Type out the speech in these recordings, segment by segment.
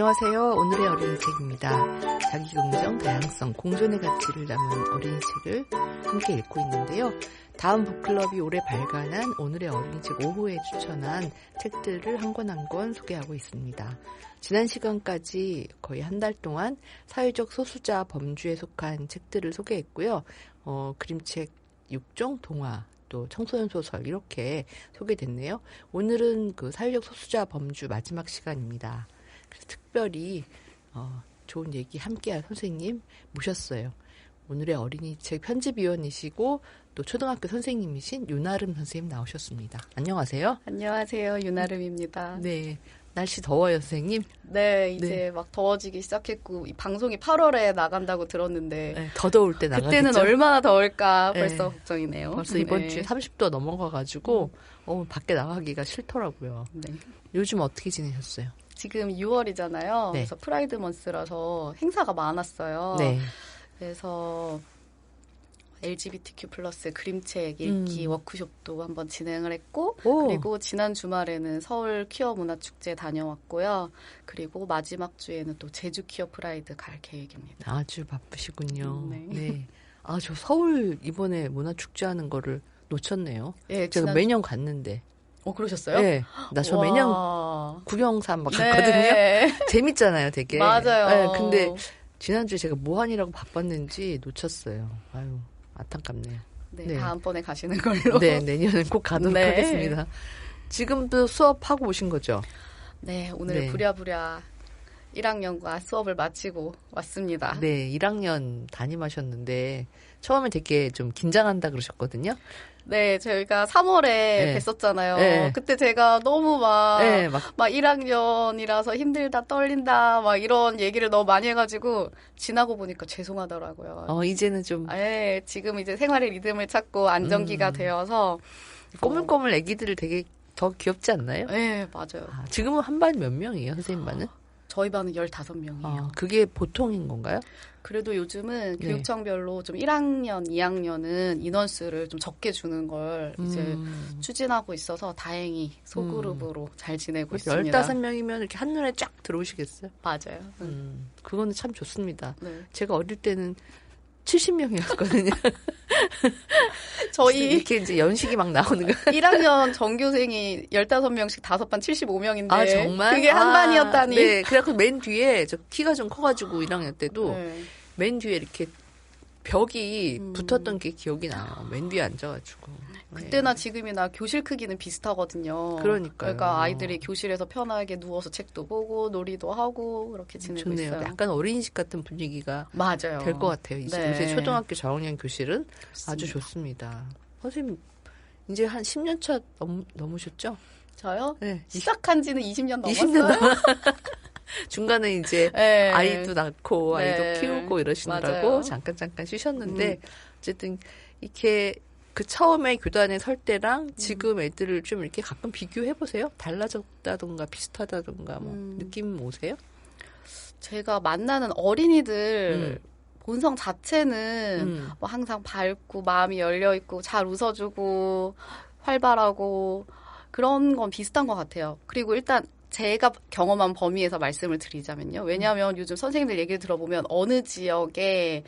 안녕하세요. 오늘의 어린이책입니다. 자기긍정, 다양성, 공존의 가치를 담은 어린이책을 함께 읽고 있는데요. 다음 북클럽이 올해 발간한 오늘의 어린이책 5호에 추천한 책들을 한 권 한 권 소개하고 있습니다. 지난 시간까지 거의 한 달 동안 사회적 소수자 범주에 속한 책들을 소개했고요. 그림책 6종, 동화, 또 청소년 소설 이렇게 소개됐네요. 오늘은 그 사회적 소수자 범주 마지막 시간입니다. 그래서 특별히 좋은 얘기 함께할 선생님 모셨어요. 오늘의 어린이책 편집위원이시고 또 초등학교 선생님이신 윤아름 선생님 나오셨습니다. 안녕하세요. 안녕하세요. 윤아름입니다. 네. 날씨 더워요, 선생님? 네, 이제 막 더워지기 시작했고, 이 방송이 8월에 나간다고 들었는데. 네, 더 더울 때 나가겠죠? 그때는 얼마나 더울까 벌써 걱정이네요. 벌써 이번 주에 30도 넘어가가지고, 밖에 나가기가 싫더라고요. 네. 요즘 어떻게 지내셨어요? 지금 6월이잖아요. 네. 그래서 프라이드 먼스라서 행사가 많았어요. 네. 그래서 LGBTQ 플러스 그림책 읽기 워크숍도 한번 진행을 했고 그리고 지난 주말에는 서울 퀴어 문화축제 다녀왔고요. 그리고 마지막 주에는 또 제주 퀴어 프라이드 갈 계획입니다. 아주 바쁘시군요. 네. 네. 아, 저 서울 이번에 문화축제 하는 거를 놓쳤네요. 네, 제가 매년 갔는데. 그러셨어요? 네. 나 저 매년 구경삼 막 갔거든요. 네. 재밌잖아요, 되게. 맞아요. 네, 근데 지난주에 제가 뭐 하느라고 바빴는지 놓쳤어요. 아유, 안타깝네요. 네, 네. 다음번에 가시는 걸로. 네, 내년엔 꼭 가도록 하겠습니다. 지금도 수업하고 오신 거죠? 네, 오늘 부랴부랴 1학년과 수업을 마치고 왔습니다. 네, 1학년 담임하셨는데 처음에 되게 좀 긴장한다 그러셨거든요. 네, 저희가 3월에 뵀었잖아요. 네. 그때 제가 너무 막 1학년이라서 힘들다, 떨린다, 막 이런 얘기를 너무 많이 해가지고, 지나고 보니까 죄송하더라고요. 이제는 좀. 네, 지금 이제 생활의 리듬을 찾고 안정기가 되어서. 꼬물꼬물 애기들을 되게 더 귀엽지 않나요? 네, 맞아요. 지금은 한 반 몇 명이에요, 선생님 반은? 저희 반은 15명이에요. 그게 보통인 건가요? 그래도 요즘은 교육청별로 좀 1학년, 2학년은 인원수를 좀 적게 주는 걸 이제 추진하고 있어서 다행히 소그룹으로 잘 지내고 있습니다. 15명이면 이렇게 한눈에 쫙 들어오시겠어요? 맞아요. 그거는 참 좋습니다. 네. 제가 어릴 때는 70명이었거든요. 저희 이렇게 이제 연식이 막 나오는 거. 1학년 전교생이 15명씩 5반 75명인데. 아, 정말? 그게 한 반이었다니. 네. 그래갖고 맨 뒤에 저 키가 좀 커가지고 1학년 때도 맨 뒤에 이렇게 벽이 붙었던 게 기억이 나요. 맨 뒤에 앉아가지고. 그때나 지금이나 교실 크기는 비슷하거든요. 그러니까요. 그러니까 아이들이 교실에서 편하게 누워서 책도 보고 놀이도 하고 그렇게 지내고 좋네요. 있어요. 약간 어린이집 같은 분위기가 맞아요. 될 것 같아요. 이제 요새 초등학교 저학년 교실은 좋습니다. 아주 좋습니다. 선생님 이제 한 10년 차 넘으셨죠? 저요? 네. 시작한 지는 20년 넘었어요. 20년 중간에 이제 아이도 낳고 아이도 키우고 이러시느라고 맞아요. 잠깐 쉬셨는데 어쨌든 이렇게 그 처음에 교단에 설 때랑 지금 애들을 좀 이렇게 가끔 비교해 보세요. 달라졌다던가 비슷하다던가 뭐 느낌 오세요? 제가 만나는 어린이들 본성 자체는 뭐 항상 밝고 마음이 열려 있고 잘 웃어주고 활발하고 그런 건 비슷한 것 같아요. 그리고 일단 제가 경험한 범위에서 말씀을 드리자면요. 왜냐하면 요즘 선생님들 얘기를 들어보면 어느 지역에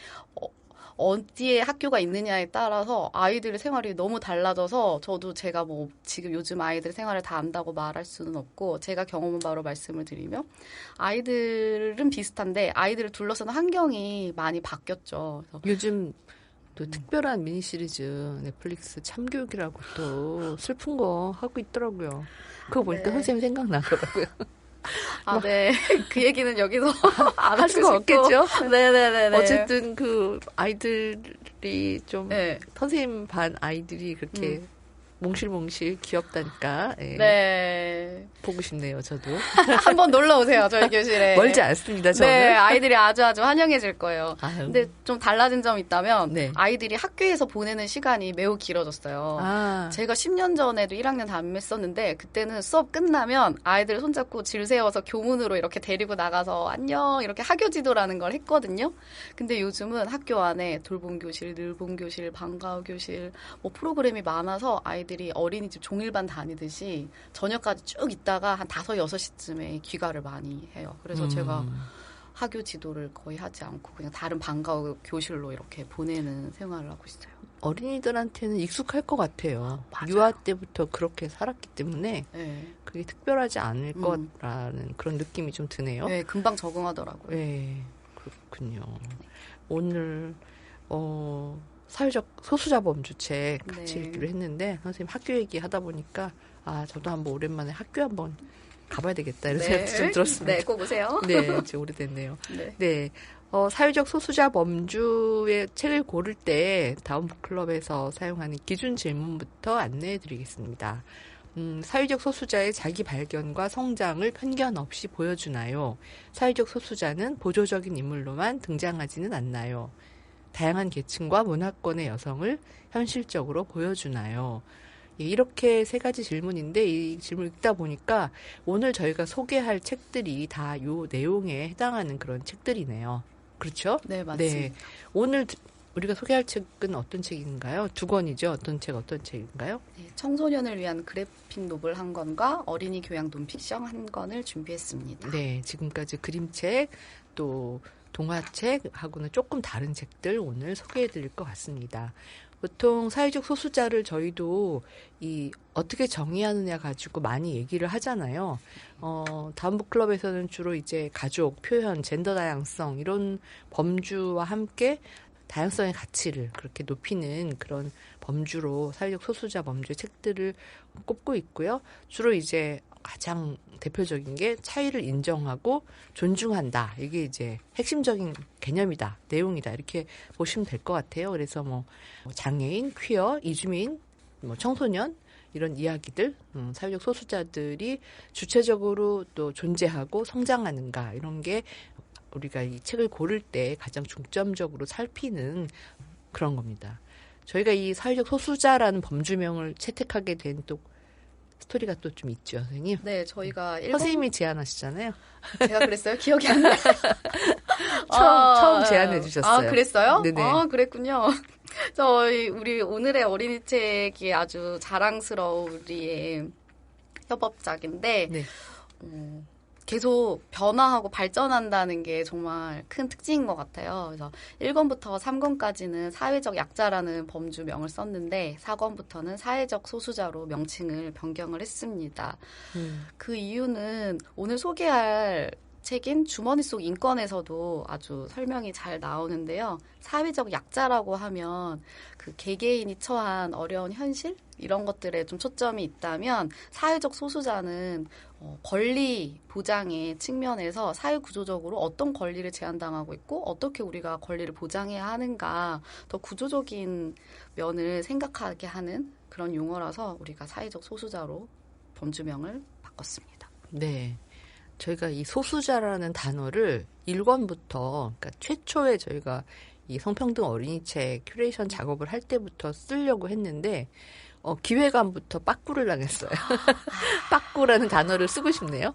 어디에 학교가 있느냐에 따라서 아이들의 생활이 너무 달라져서 저도 제가 뭐 지금 요즘 아이들 생활을 다 안다고 말할 수는 없고 제가 경험한 바로 말씀을 드리면 아이들은 비슷한데 아이들을 둘러싸는 환경이 많이 바뀌었죠. 그래서 요즘 또 특별한 미니 시리즈 넷플릭스 참교육이라고 또 슬픈 거 하고 있더라고요. 그거 보니까 선생님 생각나더라고요. 아, 네. 그 얘기는 여기서 안 할 수가 없겠죠? 네네네. 어쨌든 그 아이들이 좀 선생님 반 아이들이 그렇게 몽실몽실 귀엽다니까. 네. 보고 싶네요, 저도. 한번 놀러 오세요, 저희 교실에. 멀지 않습니다, 저는. 네, 아이들이 아주 환영해질 거예요. 근데 좀 달라진 점이 있다면 아이들이 학교에서 보내는 시간이 매우 길어졌어요. 제가 10년 전에도 1학년 담임했었는데 그때는 수업 끝나면 아이들 손잡고 줄 세워서 교문으로 이렇게 데리고 나가서 안녕 이렇게 학교 지도라는 걸 했거든요. 근데 요즘은 학교 안에 돌봄 교실, 늘봄 교실, 방과후 교실 뭐 프로그램이 많아서 아이들이 아이들이 어린이집 종일반 다니듯이 저녁까지 쭉 있다가 한 5, 6시쯤에 귀가를 많이 해요. 그래서 제가 학교 지도를 거의 하지 않고 그냥 다른 방과 교실로 이렇게 보내는 생활을 하고 있어요. 어린이들한테는 익숙할 것 같아요. 맞아요. 유아 때부터 그렇게 살았기 때문에 네. 그게 특별하지 않을 거라는 그런 느낌이 좀 드네요. 네, 금방 적응하더라고요. 네, 그렇군요. 오늘 사회적 소수자 범주책 같이 읽기로 했는데 선생님 학교 얘기하다 보니까 저도 한번 오랜만에 학교 한번 가봐야 되겠다 이런 생각도 좀 들었습니다. 네, 꼭 오세요. 네, 지금 오래됐네요. 네. 네. 사회적 소수자 범주의 책을 고를 때 다음 북클럽에서 사용하는 기준 질문부터 안내해 드리겠습니다. 사회적 소수자의 자기 발견과 성장을 편견 없이 보여주나요? 사회적 소수자는 보조적인 인물로만 등장하지는 않나요? 다양한 계층과 문화권의 여성을 현실적으로 보여주나요? 예, 이렇게 3가지 질문인데 이 질문을 읽다 보니까 오늘 저희가 소개할 책들이 다 요 내용에 해당하는 그런 책들이네요. 그렇죠? 네, 맞습니다. 네. 오늘 우리가 소개할 책은 어떤 책인가요? 2권이죠. 어떤 책인가요? 네, 청소년을 위한 그래픽 노블 1권과 어린이 교양 논픽션 1권을 준비했습니다. 네, 지금까지 그림책 또 동화책하고는 조금 다른 책들 오늘 소개해드릴 것 같습니다. 보통 사회적 소수자를 저희도 어떻게 정의하느냐 가지고 많이 얘기를 하잖아요. 다음 북클럽에서는 주로 이제 가족, 표현, 젠더 다양성 이런 범주와 함께 다양성의 가치를 그렇게 높이는 그런 범주로 사회적 소수자 범주의 책들을 꼽고 있고요. 주로 이제 가장 대표적인 게 차이를 인정하고 존중한다. 이게 이제 핵심적인 개념이다, 내용이다. 이렇게 보시면 될 것 같아요. 그래서 장애인, 퀴어, 이주민, 청소년 이런 이야기들, 사회적 소수자들이 주체적으로 또 존재하고 성장하는가 이런 게 우리가 이 책을 고를 때 가장 중점적으로 살피는 그런 겁니다. 저희가 이 사회적 소수자라는 범주명을 채택하게 된 또 스토리가 또 좀 있죠, 선생님. 네, 저희가 선생님이 제안하시잖아요. 제가 그랬어요? 기억이 안 나요. 처음 제안해 주셨어요. 그랬어요? 네네. 그랬군요. 우리 오늘의 어린이 책이 아주 자랑스러운 우리의 협업작인데 네. 계속 변화하고 발전한다는 게 정말 큰 특징인 것 같아요. 그래서 1권부터 3권까지는 사회적 약자라는 범주명을 썼는데 4권부터는 사회적 소수자로 명칭을 변경을 했습니다. 그 이유는 오늘 소개할 책인 주머니 속 인권에서도 아주 설명이 잘 나오는데요. 사회적 약자라고 하면 그 개개인이 처한 어려운 현실? 이런 것들에 좀 초점이 있다면 사회적 소수자는 권리 보장의 측면에서 사회 구조적으로 어떤 권리를 제한당하고 있고 어떻게 우리가 권리를 보장해야 하는가 더 구조적인 면을 생각하게 하는 그런 용어라서 우리가 사회적 소수자로 범주명을 바꿨습니다. 네. 저희가 이 소수자라는 단어를 1권부터, 그러니까 최초에 저희가 이 성평등 어린이책 큐레이션 작업을 할 때부터 쓰려고 했는데, 기획안부터 빠꾸를 당했어요. 빠꾸라는 단어를 쓰고 싶네요.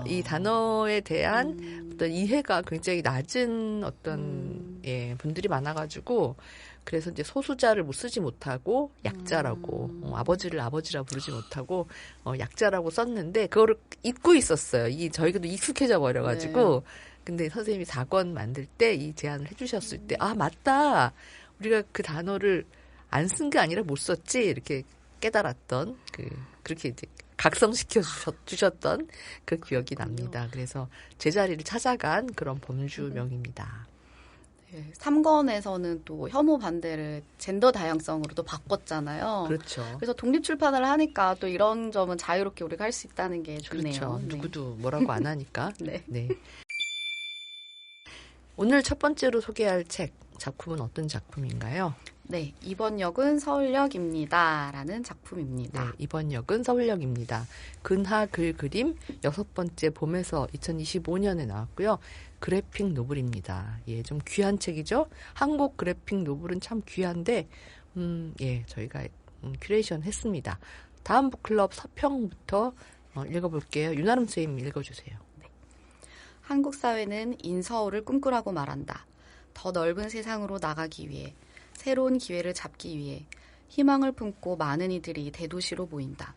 이 단어에 대한 어떤 이해가 굉장히 낮은 분들이 많아가지고, 그래서 이제 소수자를 쓰지 못하고 약자라고 아버지를 아버지라 부르지 못하고 약자라고 썼는데 그거를 잊고 있었어요. 저희가도 익숙해져 버려가지고. 네. 근데 선생님이 4권 만들 때 이 제안을 해주셨을 때 맞다. 우리가 그 단어를 안 쓴 게 아니라 못 썼지 이렇게 깨달았던 그렇게 이제 각성시켜 주셨던 그 기억이 납니다. 그래서 제자리를 찾아간 그런 범주명입니다. 3권에서는 또 혐오 반대를 젠더 다양성으로 또 바꿨잖아요. 그렇죠. 그래서 독립 출판을 하니까 또 이런 점은 자유롭게 우리가 할 수 있다는 게 좋네요. 그렇죠. 네. 누구도 뭐라고 안 하니까. 네. 네. 오늘 첫 번째로 소개할 작품은 어떤 작품인가요? 네, 이번 역은 서울역입니다. 라는 작품입니다. 네, 이번 역은 서울역입니다. 근하 글 그림 6번째 봄에서 2025년에 나왔고요. 그래픽 노블입니다. 예, 좀 귀한 책이죠. 한국 그래픽 노블은 참 귀한데, 저희가 큐레이션 했습니다. 다음 북클럽 서평부터 읽어볼게요. 윤아름 선생님 읽어주세요. 네. 한국 사회는 인서울을 꿈꾸라고 말한다. 더 넓은 세상으로 나가기 위해, 새로운 기회를 잡기 위해, 희망을 품고 많은 이들이 대도시로 모인다.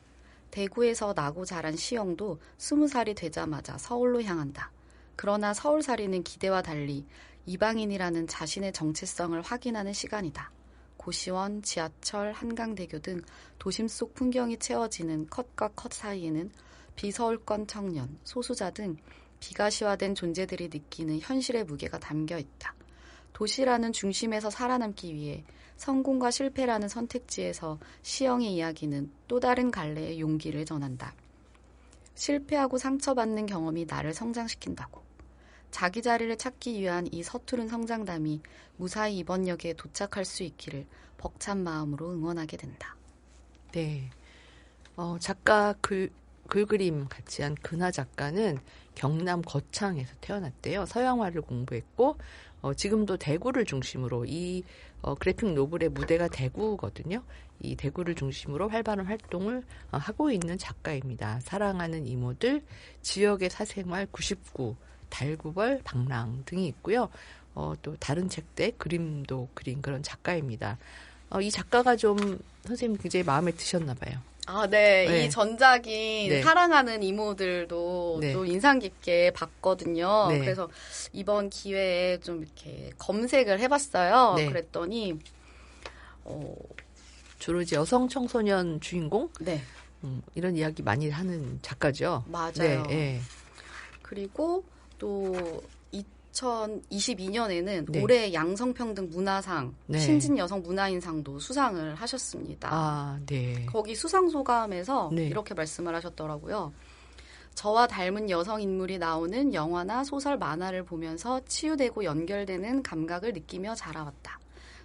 대구에서 나고 자란 시영도 20살이 되자마자 서울로 향한다. 그러나 서울살이는 기대와 달리 이방인이라는 자신의 정체성을 확인하는 시간이다. 고시원, 지하철, 한강대교 등 도심 속 풍경이 채워지는 컷과 컷 사이에는 비서울권 청년, 소수자 등 비가시화된 존재들이 느끼는 현실의 무게가 담겨 있다. 도시라는 중심에서 살아남기 위해 성공과 실패라는 선택지에서 시영의 이야기는 또 다른 갈래의 용기를 전한다. 실패하고 상처받는 경험이 나를 성장시킨다고. 자기 자리를 찾기 위한 이 서투른 성장담이 무사히 이번 역에 도착할 수 있기를 벅찬 마음으로 응원하게 된다. 네. 작가 글그림 같이 한 근하 작가는 경남 거창에서 태어났대요. 서양화를 공부했고 지금도 대구를 중심으로 이 그래픽 노블의 무대가 대구거든요. 이 대구를 중심으로 활발한 활동을 하고 있는 작가입니다. 사랑하는 이모들, 지역의 사생활 99, 달구벌, 방랑 등이 있고요. 또 다른 책들 그림도 그린 그런 작가입니다. 이 작가가 좀 선생님 굉장히 마음에 드셨나 봐요. 아, 네. 네. 이 전작인 네. 사랑하는 이모들도 네. 또 인상 깊게 봤거든요. 네. 그래서 이번 기회에 좀 이렇게 검색을 해봤어요. 네. 그랬더니 주로 이제 여성 청소년 주인공 네. 이런 이야기 많이 하는 작가죠. 맞아요. 네. 네. 그리고 또 2022년에는 네. 올해 양성평등 문화상, 네. 신진 여성 문화인상도 수상을 하셨습니다. 아, 네. 거기 수상 소감에서 네. 이렇게 말씀을 하셨더라고요. 저와 닮은 여성 인물이 나오는 영화나 소설, 만화를 보면서 치유되고 연결되는 감각을 느끼며 자라왔다.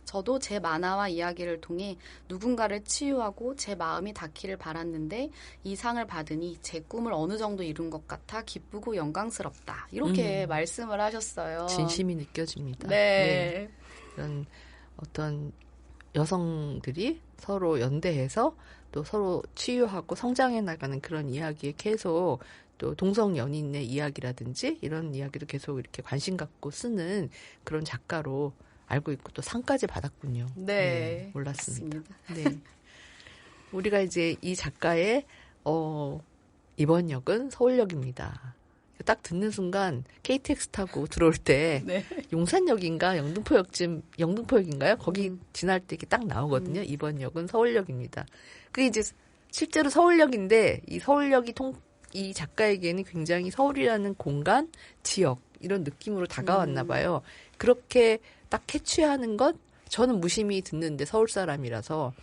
저도 제 만화와 이야기를 통해 누군가를 치유하고 제 마음이 닿기를 바랐는데 이 상을 받으니 제 꿈을 어느 정도 이룬 것 같아 기쁘고 영광스럽다. 이렇게 말씀을 하셨어요. 진심이 느껴집니다. 네. 이런 어떤 여성들이 서로 연대해서 또 서로 치유하고 성장해 나가는 그런 이야기에 계속 또 동성 연인의 이야기라든지 이런 이야기도 계속 이렇게 관심 갖고 쓰는 그런 작가로 알고 있고 또 상까지 받았군요. 네. 몰랐습니다. 맞습니다. 네. 우리가 이제 이 작가의 이번 역은 서울역입니다. 딱 듣는 순간 KTX 타고 들어올 때 네. 용산역인가 영등포역인가요? 거기 지날 때 이렇게 딱 나오거든요. 이번 역은 서울역입니다. 그게 이제 실제로 서울역인데 이 서울역이 이 작가에게는 굉장히 서울이라는 공간, 지역 이런 느낌으로 다가왔나 봐요. 그렇게 딱 캐치하는 것 저는 무심히 듣는데 서울 사람이라서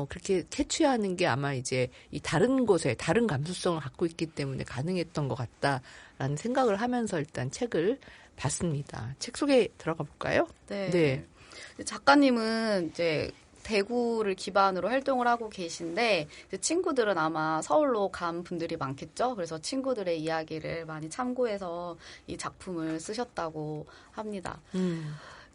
그렇게 캐치하는 게 아마 이제 이 다른 곳에 다른 감수성을 갖고 있기 때문에 가능했던 것 같다라는 생각을 하면서 일단 책을 봤습니다. 책 소개 들어가 볼까요? 네. 네. 작가님은 이제 대구를 기반으로 활동을 하고 계신데 이제 친구들은 아마 서울로 간 분들이 많겠죠. 그래서 친구들의 이야기를 많이 참고해서 이 작품을 쓰셨다고 합니다.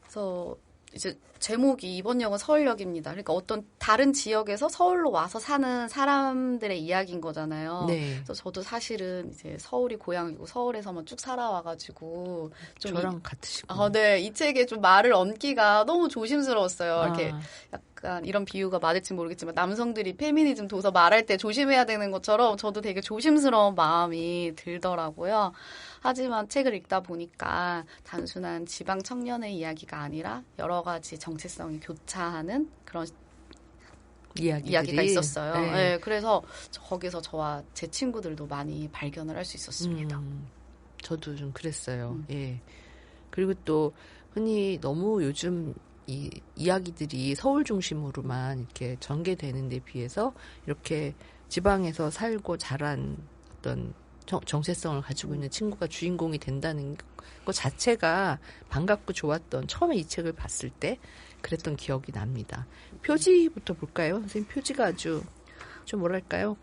그래서 이제 제목이 이번 역은 서울역입니다. 그러니까 어떤 다른 지역에서 서울로 와서 사는 사람들의 이야기인 거잖아요. 네. 그래서 저도 사실은 이제 서울이 고향이고 서울에서만 쭉 살아와가지고 좀 저랑 같으시고. 네, 이 책에 좀 말을 얹기가 너무 조심스러웠어요. 이렇게 약간 이런 비유가 맞을지 모르겠지만 남성들이 페미니즘 도서 말할 때 조심해야 되는 것처럼 저도 되게 조심스러운 마음이 들더라고요. 하지만 책을 읽다 보니까 단순한 지방 청년의 이야기가 아니라 여러 가지 정체성이 교차하는 그런 이야기가 있었어요. 네. 네, 그래서 거기서 저와 제 친구들도 많이 발견을 할 수 있었습니다. 저도 좀 그랬어요. 예. 그리고 또 흔히 너무 요즘 이 이야기들이 서울 중심으로만 이렇게 전개되는 데 비해서 이렇게 지방에서 살고 자란 어떤 정체성을 가지고 있는 친구가 주인공이 된다는 것 자체가 반갑고 좋았던 처음에 이 책을 봤을 때 그랬던 기억이 납니다. 표지부터 볼까요? 선생님 표지가 아주 좀 뭐랄까요?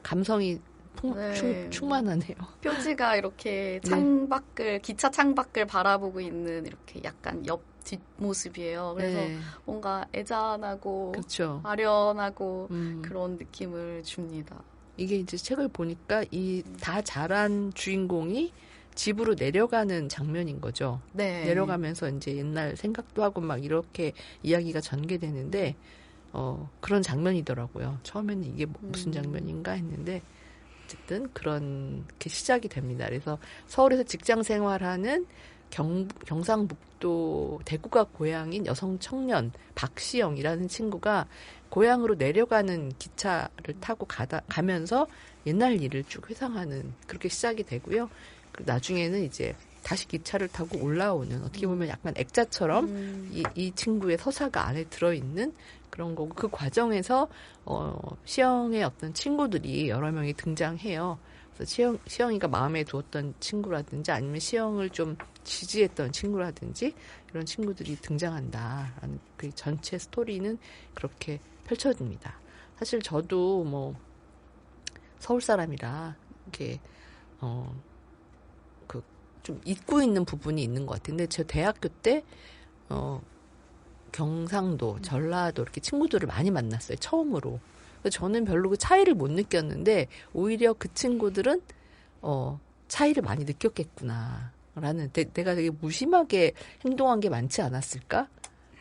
감성이 네. 충만하네요. 표지가 이렇게 창밖을 기차 창밖을 바라보고 있는 이렇게 약간 옆 뒷모습이에요. 그래서 네. 뭔가 애잔하고 그렇죠. 아련하고 그런 느낌을 줍니다. 이게 이제 책을 보니까 이 다 자란 주인공이 집으로 내려가는 장면인 거죠. 네. 내려가면서 이제 옛날 생각도 하고 막 이렇게 이야기가 전개되는데 그런 장면이더라고요. 처음에는 이게 무슨 장면인가 했는데 어쨌든 그렇게 시작이 됩니다. 그래서 서울에서 직장 생활하는 경상북도 대구가 고향인 여성 청년 박시영이라는 친구가 고향으로 내려가는 기차를 타고 가면서 옛날 일을 쭉 회상하는 그렇게 시작이 되고요. 나중에는 이제 다시 기차를 타고 올라오는 어떻게 보면 약간 액자처럼 이 친구의 서사가 안에 들어있는 그런 거고 그 과정에서 시영의 어떤 친구들이 여러 명이 등장해요. 그래서 시영이가 마음에 두었던 친구라든지 아니면 시영을 좀 지지했던 친구라든지 이런 친구들이 등장한다라는 그 전체 스토리는 그렇게 펼쳐집니다. 사실 저도 뭐 서울 사람이라 이렇게 좀 잊고 있는 부분이 있는 것 같은데 저 대학교 때 경상도, 전라도 이렇게 친구들을 많이 만났어요. 처음으로. 저는 별로 그 차이를 못 느꼈는데 오히려 그 친구들은 차이를 많이 느꼈겠구나 라는 내가 되게 무심하게 행동한 게 많지 않았을까?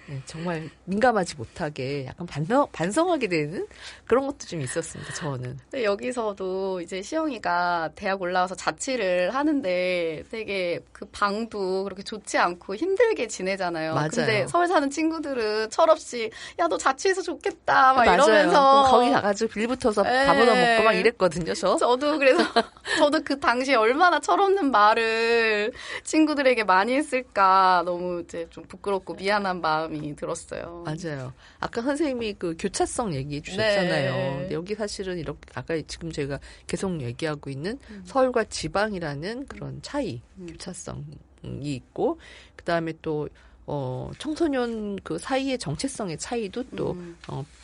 네, 정말 민감하지 못하게 약간 반성하게 되는 그런 것도 좀 있었습니다. 저는. 근데 여기서도 이제 시영이가 대학 올라와서 자취를 하는데 되게 그 방도 그렇게 좋지 않고 힘들게 지내잖아요. 맞아요. 근데 서울 사는 친구들은 철없이 야, 너 자취해서 좋겠다 막 맞아요. 이러면서 거기 가가지고 빌 붙어서 밥 얻어먹고 막 이랬거든요. 저도 그래서 저도 그 당시에 얼마나 철없는 말을 친구들에게 많이 했을까 너무 이제 좀 부끄럽고 미안한 마음이 들었어요. 맞아요. 아까 선생님이 그 교차성 얘기해 주셨잖아요. 근데 여기 사실은 이렇게 아까 지금 제가 계속 얘기하고 있는 서울과 지방이라는 그런 차이, 교차성이 있고 그다음에 또 청소년 그 사이의 정체성의 차이도 또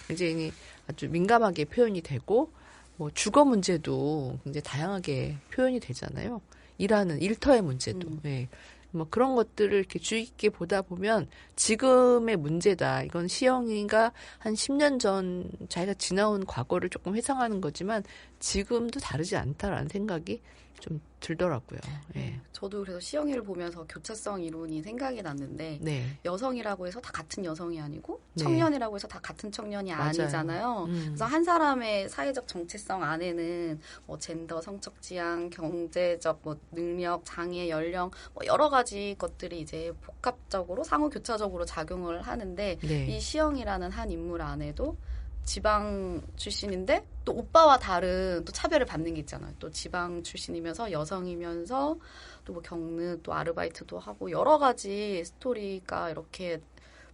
굉장히 아주 민감하게 표현이 되고 뭐 주거 문제도 굉장히 다양하게 표현이 되잖아요. 일터의 문제도. 네. 뭐 그런 것들을 이렇게 주의 깊게 보다 보면 지금의 문제다. 이건 시영이가 한 10년 전 자기가 지나온 과거를 조금 회상하는 거지만 지금도 다르지 않다라는 생각이 좀 들더라고요. 예. 저도 그래서 시영이를 보면서 교차성 이론이 생각이 났는데 네. 여성이라고 해서 다 같은 여성이 아니고 네. 청년이라고 해서 다 같은 청년이 맞아요. 아니잖아요. 그래서 한 사람의 사회적 정체성 안에는 뭐 젠더, 성적 지향, 경제적 뭐 능력, 장애, 연령 뭐 여러 가지 것들이 이제 복합적으로 상호 교차적으로 작용을 하는데 네. 이 시영이라는 한 인물 안에도 지방 출신인데 또 오빠와 다른 또 차별을 받는 게 있잖아요. 또 지방 출신이면서 여성이면서 또 뭐 겪는 또 아르바이트도 하고 여러 가지 스토리가 이렇게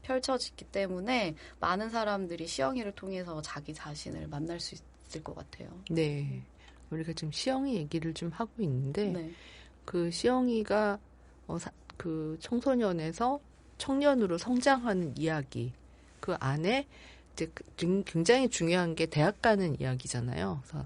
펼쳐지기 때문에 많은 사람들이 시영이를 통해서 자기 자신을 만날 수 있을 것 같아요. 네. 우리가 지금 시영이 얘기를 좀 하고 있는데 네. 그 시영이가 그 청소년에서 청년으로 성장하는 이야기 그 안에 이제 굉장히 중요한 게 대학 가는 이야기잖아요. 그래서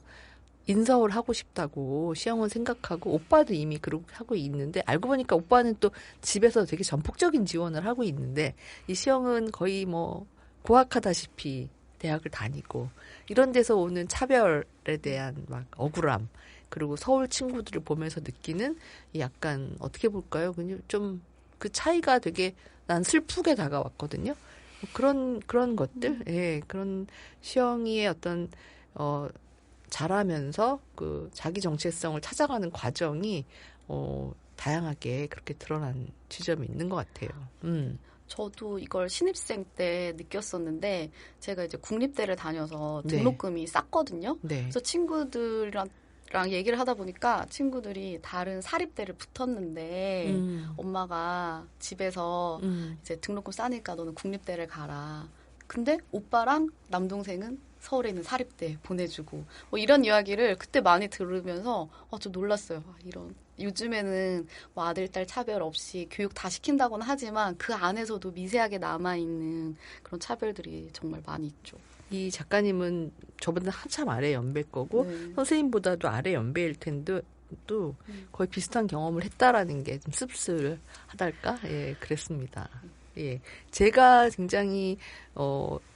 인서울 하고 싶다고 시영은 생각하고 오빠도 이미 그렇게 하고 있는데 알고 보니까 오빠는 또 집에서 되게 전폭적인 지원을 하고 있는데 이 시영은 거의 뭐 고학하다시피 대학을 다니고 이런 데서 오는 차별에 대한 막 억울함 그리고 서울 친구들을 보면서 느끼는 약간 어떻게 볼까요? 그냥 좀 그 차이가 되게 난 슬프게 다가왔거든요. 그런 것들, 예, 그런 시영이의 어떤, 자라면서 그 자기 정체성을 찾아가는 과정이, 다양하게 그렇게 드러난 지점이 있는 것 같아요. 저도 이걸 신입생 때 느꼈었는데, 제가 이제 국립대를 다녀서 등록금이 쌌거든요. 네. 그래서 친구들이랑 얘기를 하다 보니까 친구들이 다른 사립대를 붙었는데 엄마가 집에서 이제 등록금 싸니까 너는 국립대를 가라. 근데 오빠랑 남동생은 서울에 있는 사립대 보내주고 뭐 이런 이야기를 그때 많이 들으면서 좀 놀랐어요. 이런 요즘에는 뭐 아들, 딸 차별 없이 교육 다 시킨다고는 하지만 그 안에서도 미세하게 남아있는 그런 차별들이 정말 많이 있죠. 이 작가님은 저보다 한참 아래 연배일 거고 선생님보다도 아래 연배일 텐데 또 거의 비슷한 경험을 했다라는 게 좀 씁쓸하달까? 예, 그랬습니다. 예, 제가 굉장히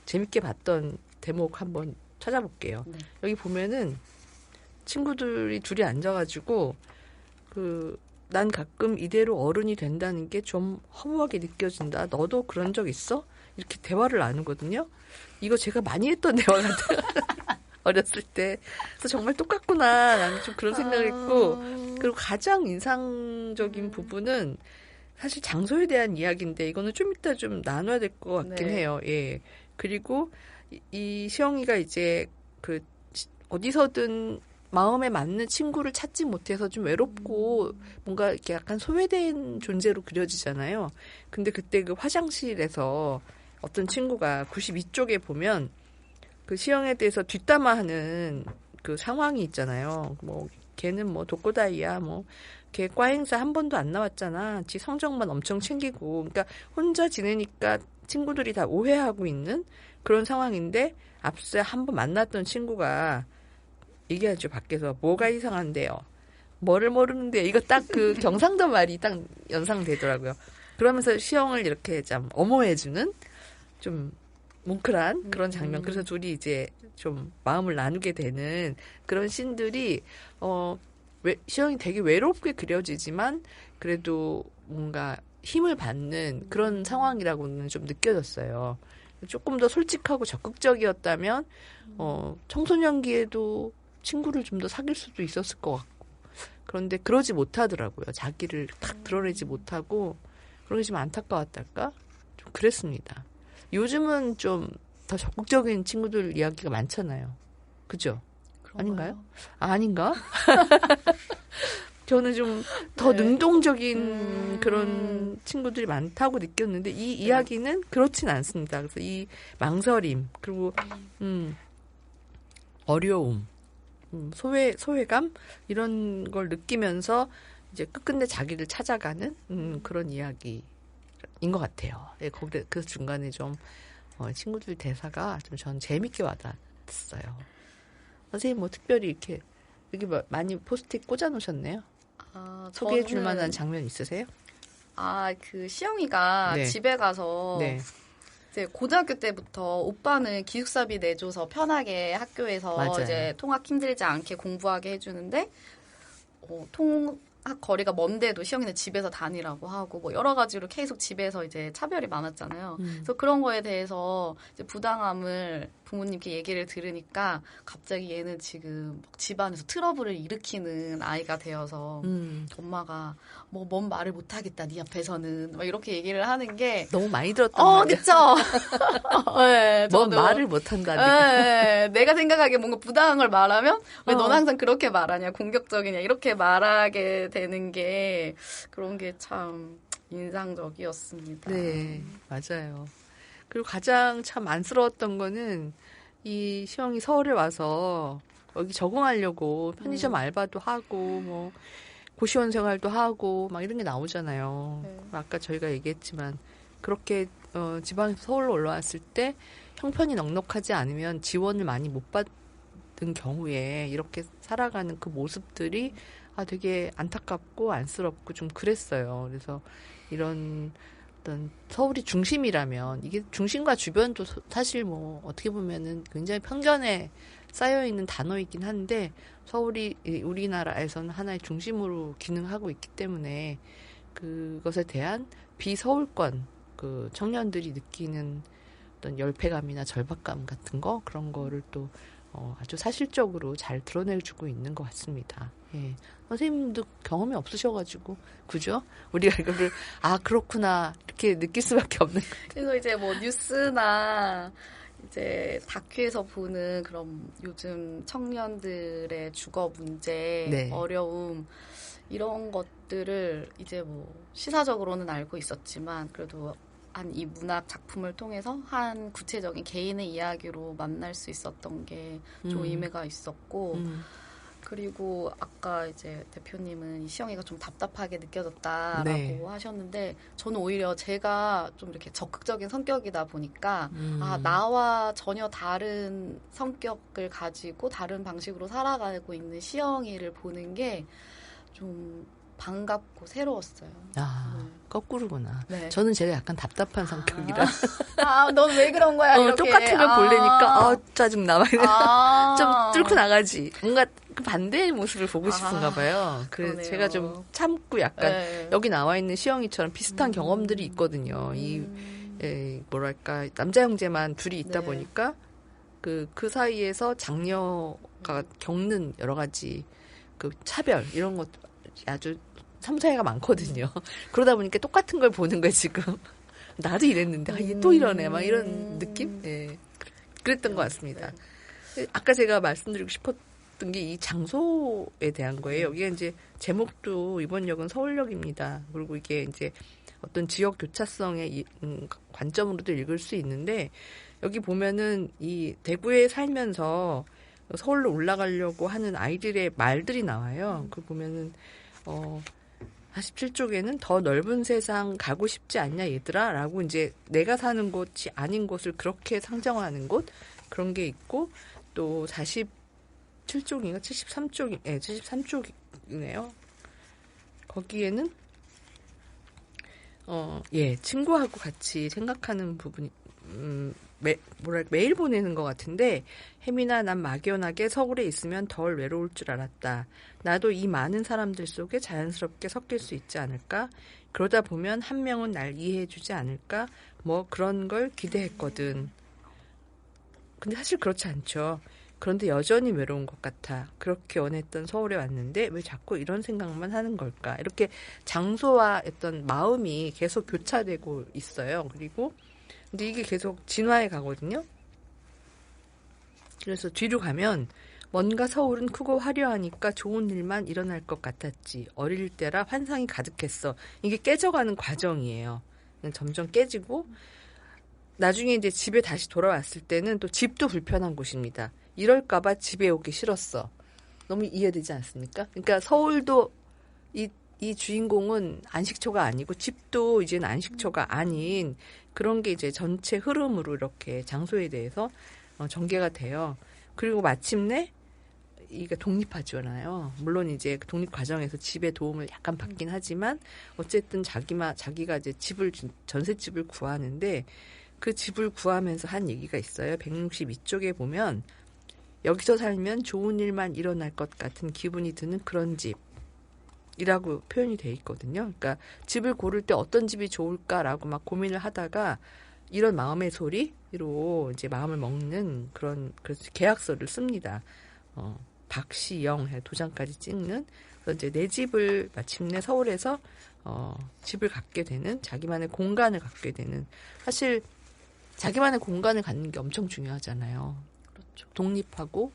재밌게 봤던 대목 한번 찾아볼게요. 네. 여기 보면은 친구들이 둘이 앉아가지고 난 가끔 이대로 어른이 된다는 게 좀 허무하게 느껴진다. 너도 그런 적 있어? 이렇게 대화를 나누거든요. 이거 제가 많이 했던 대화 같아요. 어렸을 때. 그래서 정말 똑같구나. 나는 좀 그런 생각을 했고. 그리고 가장 인상적인 부분은 사실 장소에 대한 이야기인데 이거는 좀 이따 좀 나눠야 될 것 같긴 네. 해요. 예. 그리고 이 시영이가 이제 그 어디서든 마음에 맞는 친구를 찾지 못해서 좀 외롭고 뭔가 이렇게 약간 소외된 존재로 그려지잖아요. 근데 그때 그 화장실에서 어떤 친구가 92쪽에 보면 그 시영에 대해서 뒷담화하는 그 상황이 있잖아요. 뭐 걔는 뭐 독고다이야, 뭐 걔 과행사 한 번도 안 나왔잖아. 지 성적만 엄청 챙기고, 그러니까 혼자 지내니까 친구들이 다 오해하고 있는 그런 상황인데 앞서 한번 만났던 친구가 얘기하죠. 밖에서 뭐가 이상한데요. 뭐를 모르는데 이거 딱 그 경상도 말이 딱 연상되더라고요. 그러면서 시영을 이렇게 좀 엄호해주는 좀 뭉클한 그런 장면. 그래서 둘이 이제 좀 마음을 나누게 되는 그런 씬들이 시영이 되게 외롭게 그려지지만 그래도 뭔가 힘을 받는 그런 상황이라고는 좀 느껴졌어요. 조금 더 솔직하고 적극적이었다면 청소년기에도 친구를 좀 더 사귈 수도 있었을 것 같고. 그런데 그러지 못하더라고요. 자기를 탁 드러내지 못하고 그런 게 좀 안타까웠달까? 좀 그랬습니다. 요즘은 좀 더 적극적인 친구들 이야기가 많잖아요. 그죠? 아닌가요? 아닌가? 저는 좀 더 네. 능동적인 그런 친구들이 많다고 느꼈는데 이 이야기는 그렇진 않습니다. 그래서 이 망설임 그리고 어려움, 소외감 이런 걸 느끼면서 이제 끝끝내 자기를 찾아가는 그런 이야기인 것 같아요. 예, 거기 그 중간에 좀 친구들 대사가 좀 전 재밌게 와닿았어요. 선생님 뭐 특별히 이렇게 여기 많이 포스트잇 꽂아놓으셨네요. 소개해 줄 만한 장면 있으세요? 그 시영이가 네. 집에 가서 네. 이제 고등학교 때부터 오빠는 기숙사비 내줘서 편하게 학교에서 맞아요. 이제 통학 힘들지 않게 공부하게 해주는데 통학 거리가 먼데도 시영이는 집에서 다니라고 하고 뭐 여러 가지로 계속 집에서 이제 차별이 많았잖아요. 그래서 그런 거에 대해서 이제 부당함을 부모님께 얘기를 들으니까 갑자기 얘는 지금 집안에서 트러블을 일으키는 아이가 되어서 엄마가 뭐 뭔 말을 못 하겠다 네 앞에서는 막 이렇게 얘기를 하는 게 너무 많이 들었단 말이에요. 그쵸. 네, 뭔 말을 못 한다니까. 네, 내가 생각하기에 뭔가 부당한 걸 말하면 왜 너는 항상 그렇게 말하냐 공격적이냐 이렇게 말하게 되는 게 그런 게 참 인상적이었습니다. 네, 맞아요. 그리고 가장 참 안쓰러웠던 거는 이 시영이 서울에 와서 여기 적응하려고 편의점 알바도 하고 뭐 고시원 생활도 하고 막 이런 게 나오잖아요. 네. 아까 저희가 얘기했지만 그렇게 지방에서 서울로 올라왔을 때 형편이 넉넉하지 않으면 지원을 많이 못 받은 경우에 이렇게 살아가는 그 모습들이 되게 안타깝고 안쓰럽고 좀 그랬어요. 그래서 이런 어떤 서울이 중심이라면 이게 중심과 주변도 사실 뭐 어떻게 보면은 굉장히 편견에 쌓여있는 단어이긴 한데 서울이 우리나라에서는 하나의 중심으로 기능하고 있기 때문에 그것에 대한 비서울권 그 청년들이 느끼는 어떤 열패감이나 절박감 같은 거 그런 거를 또 아주 사실적으로 잘 드러내주고 있는 것 같습니다. 예. 선생님도 경험이 없으셔가지고 그죠? 우리가 이거를 그렇구나 이렇게 느낄 수밖에 없는 것 같아요. 그래서 이제 뭐 뉴스나 이제 다큐에서 보는 그런 요즘 청년들의 주거 문제, 네. 어려움 이런 것들을 이제 뭐 시사적으로는 알고 있었지만 그래도 한 이 문학 작품을 통해서 한 구체적인 개인의 이야기로 만날 수 있었던 게 좀 의미가 있었고 그리고 아까 이제 대표님은 시영이가 좀 답답하게 느껴졌다라고 네. 하셨는데 저는 오히려 제가 좀 이렇게 적극적인 성격이다 보니까 나와 전혀 다른 성격을 가지고 다른 방식으로 살아가고 있는 시영이를 보는 게 좀 반갑고 새로웠어요. 거꾸로구나. 네. 저는 제가 약간 답답한 성격이라. 넌 왜 그런 거야? 이렇게. 똑같은 걸 보려니까 짜증나. 좀 뚫고 나가지. 뭔가 그 반대의 모습을 보고 싶은가 봐요. 그래서 제가 좀 참고 약간 여기 나와 있는 시영이처럼 비슷한 경험들이 있거든요. 이 뭐랄까 남자 형제만 둘이 있다 네. 보니까 그 사이에서 장녀가 겪는 여러 가지 그 차별 이런 것도 아주 섬사이가 많거든요. 그러다 보니까 똑같은 걸 보는 거예요 지금. 나도 이랬는데 얘 또 이러네 막 이런 느낌? 네. 그랬던 것 같습니다. 아까 제가 말씀드리고 싶었던 게 이 장소에 대한 거예요. 여기에 이제 제목도 이번 역은 서울역입니다. 그리고 이게 이제 어떤 지역 교차성의 관점으로도 읽을 수 있는데 여기 보면은 이 대구에 살면서 서울로 올라가려고 하는 아이들의 말들이 나와요. 그 보면은 47쪽에는 더 넓은 세상 가고 싶지 않냐 얘들아 라고 이제 내가 사는 곳이 아닌 곳을 그렇게 상정하는 곳 그런 게 있고 또 47쪽인가 73쪽 73쪽이네요. 거기에는 친구하고 같이 생각하는 부분이 매일 보내는 것 같은데 혜민아 난 막연하게 서울에 있으면 덜 외로울 줄 알았다. 나도 이 많은 사람들 속에 자연스럽게 섞일 수 있지 않을까? 그러다 보면 한 명은 날 이해해 주지 않을까? 뭐 그런 걸 기대했거든. 근데 사실 그렇지 않죠. 그런데 여전히 외로운 것 같아. 그렇게 원했던 서울에 왔는데 왜 자꾸 이런 생각만 하는 걸까? 이렇게 장소와 어떤 마음이 계속 교차되고 있어요. 그리고 근데 이게 계속 진화해 가거든요. 그래서 뒤로 가면 뭔가 서울은 크고 화려하니까 좋은 일만 일어날 것 같았지. 어릴 때라 환상이 가득했어. 이게 깨져가는 과정이에요. 점점 깨지고 나중에 이제 집에 다시 돌아왔을 때는 또 집도 불편한 곳입니다. 이럴까봐 집에 오기 싫었어. 너무 이해되지 않습니까? 그러니까 서울도 이 주인공은 안식처가 아니고 집도 이제는 안식처가 아닌 그런 게 이제 전체 흐름으로 이렇게 장소에 대해서 전개가 돼요. 그리고 마침내 이게 독립하잖아요. 물론 이제 독립 과정에서 집의 도움을 약간 받긴 하지만 어쨌든 자기가 이제 전셋집을 구하는데 그 집을 구하면서 한 얘기가 있어요. 162쪽에 보면 여기서 살면 좋은 일만 일어날 것 같은 기분이 드는 그런 집이라고 표현이 돼 있거든요. 그러니까 집을 고를 때 어떤 집이 좋을까라고 막 고민을 하다가 이런 마음의 소리로 이제 마음을 먹는 그래서 계약서를 씁니다. 박시영 해 도장까지 찍는 그래서 이제 내 집을 마침내 서울에서 집을 갖게 되는 자기만의 공간을 갖게 되는 사실 자기만의 공간을 갖는 게 엄청 중요하잖아요. 그렇죠. 독립하고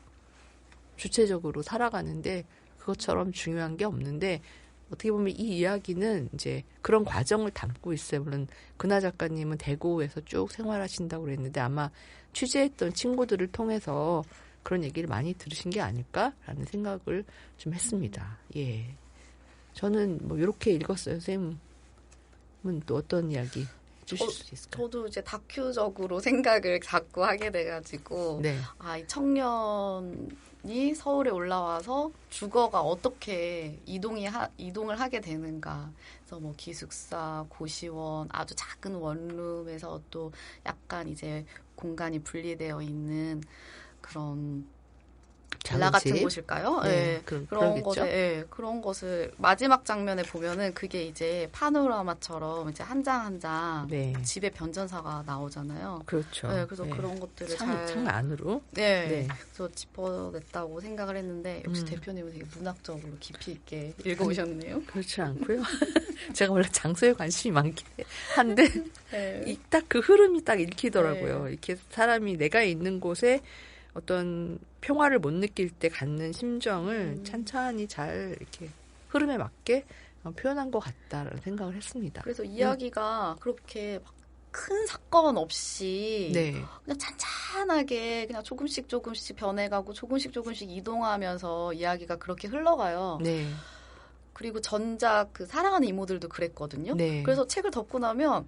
주체적으로 살아가는데 그것처럼 중요한 게 없는데 어떻게 보면 이 이야기는 이제 그런 과정을 담고 있어요. 물론 근하 작가님은 대구에서 쭉 생활하신다고 그랬는데 아마 취재했던 친구들을 통해서 그런 얘기를 많이 들으신 게 아닐까라는 생각을 좀 했습니다. 예. 저는 뭐 이렇게 읽었어요. 쌤은 또 어떤 이야기 해주실 수 있을까요? 저도 이제 다큐적으로 생각을 자꾸 하게 돼가지고 네. 이 청년이 서울에 올라와서 주거가 어떻게 이동을 하게 되는가. 그래서 뭐 기숙사, 고시원, 아주 작은 원룸에서 또 약간 이제 공간이 분리되어 있는 그런 빌라 같은 곳일까요? 네, 그런 것에, 그런 것을 마지막 장면에 보면은 그게 이제 파노라마처럼 이제 한 장 한 장 집의 변전사가 나오잖아요. 그렇죠. 네, 그래서 그런 것들을 창 안으로. 그래서 짚어냈다고 생각을 했는데 역시 대표님은 되게 문학적으로 깊이 있게 읽어오셨네요. 그렇지 않고요. 제가 원래 장소에 관심이 많긴 한데 딱 그 흐름이 딱 읽히더라고요. 이렇게 사람이 내가 있는 곳에 어떤 평화를 못 느낄 때 갖는 심정을 찬찬히 잘 이렇게 흐름에 맞게 표현한 것 같다라는 생각을 했습니다. 그래서 이야기가 그렇게 막 큰 사건 없이 그냥 찬찬하게 그냥 조금씩 변해가고 조금씩 이동하면서 이야기가 그렇게 흘러가요. 그리고 전작 그 사랑하는 이모들도 그랬거든요. 그래서 책을 덮고 나면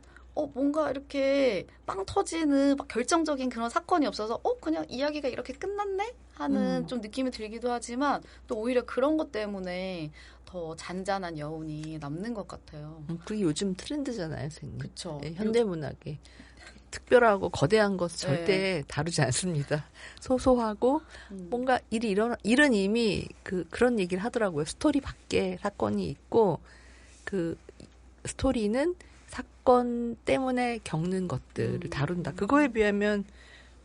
뭔가 이렇게 빵 터지는 막 결정적인 그런 사건이 없어서 그냥 이야기가 이렇게 끝났네? 하는 좀 느낌이 들기도 하지만 또 오히려 그런 것 때문에 더 잔잔한 여운이 남는 것 같아요. 그게 요즘 트렌드잖아요, 선생님. 그렇죠. 현대문학에. 특별하고 거대한 것을 절대 다루지 않습니다. 소소하고 뭔가 일은 이미 그런 얘기를 하더라고요. 스토리 밖에 사건이 있고 그 스토리는 사건 때문에 겪는 것들을 다룬다. 그거에 비하면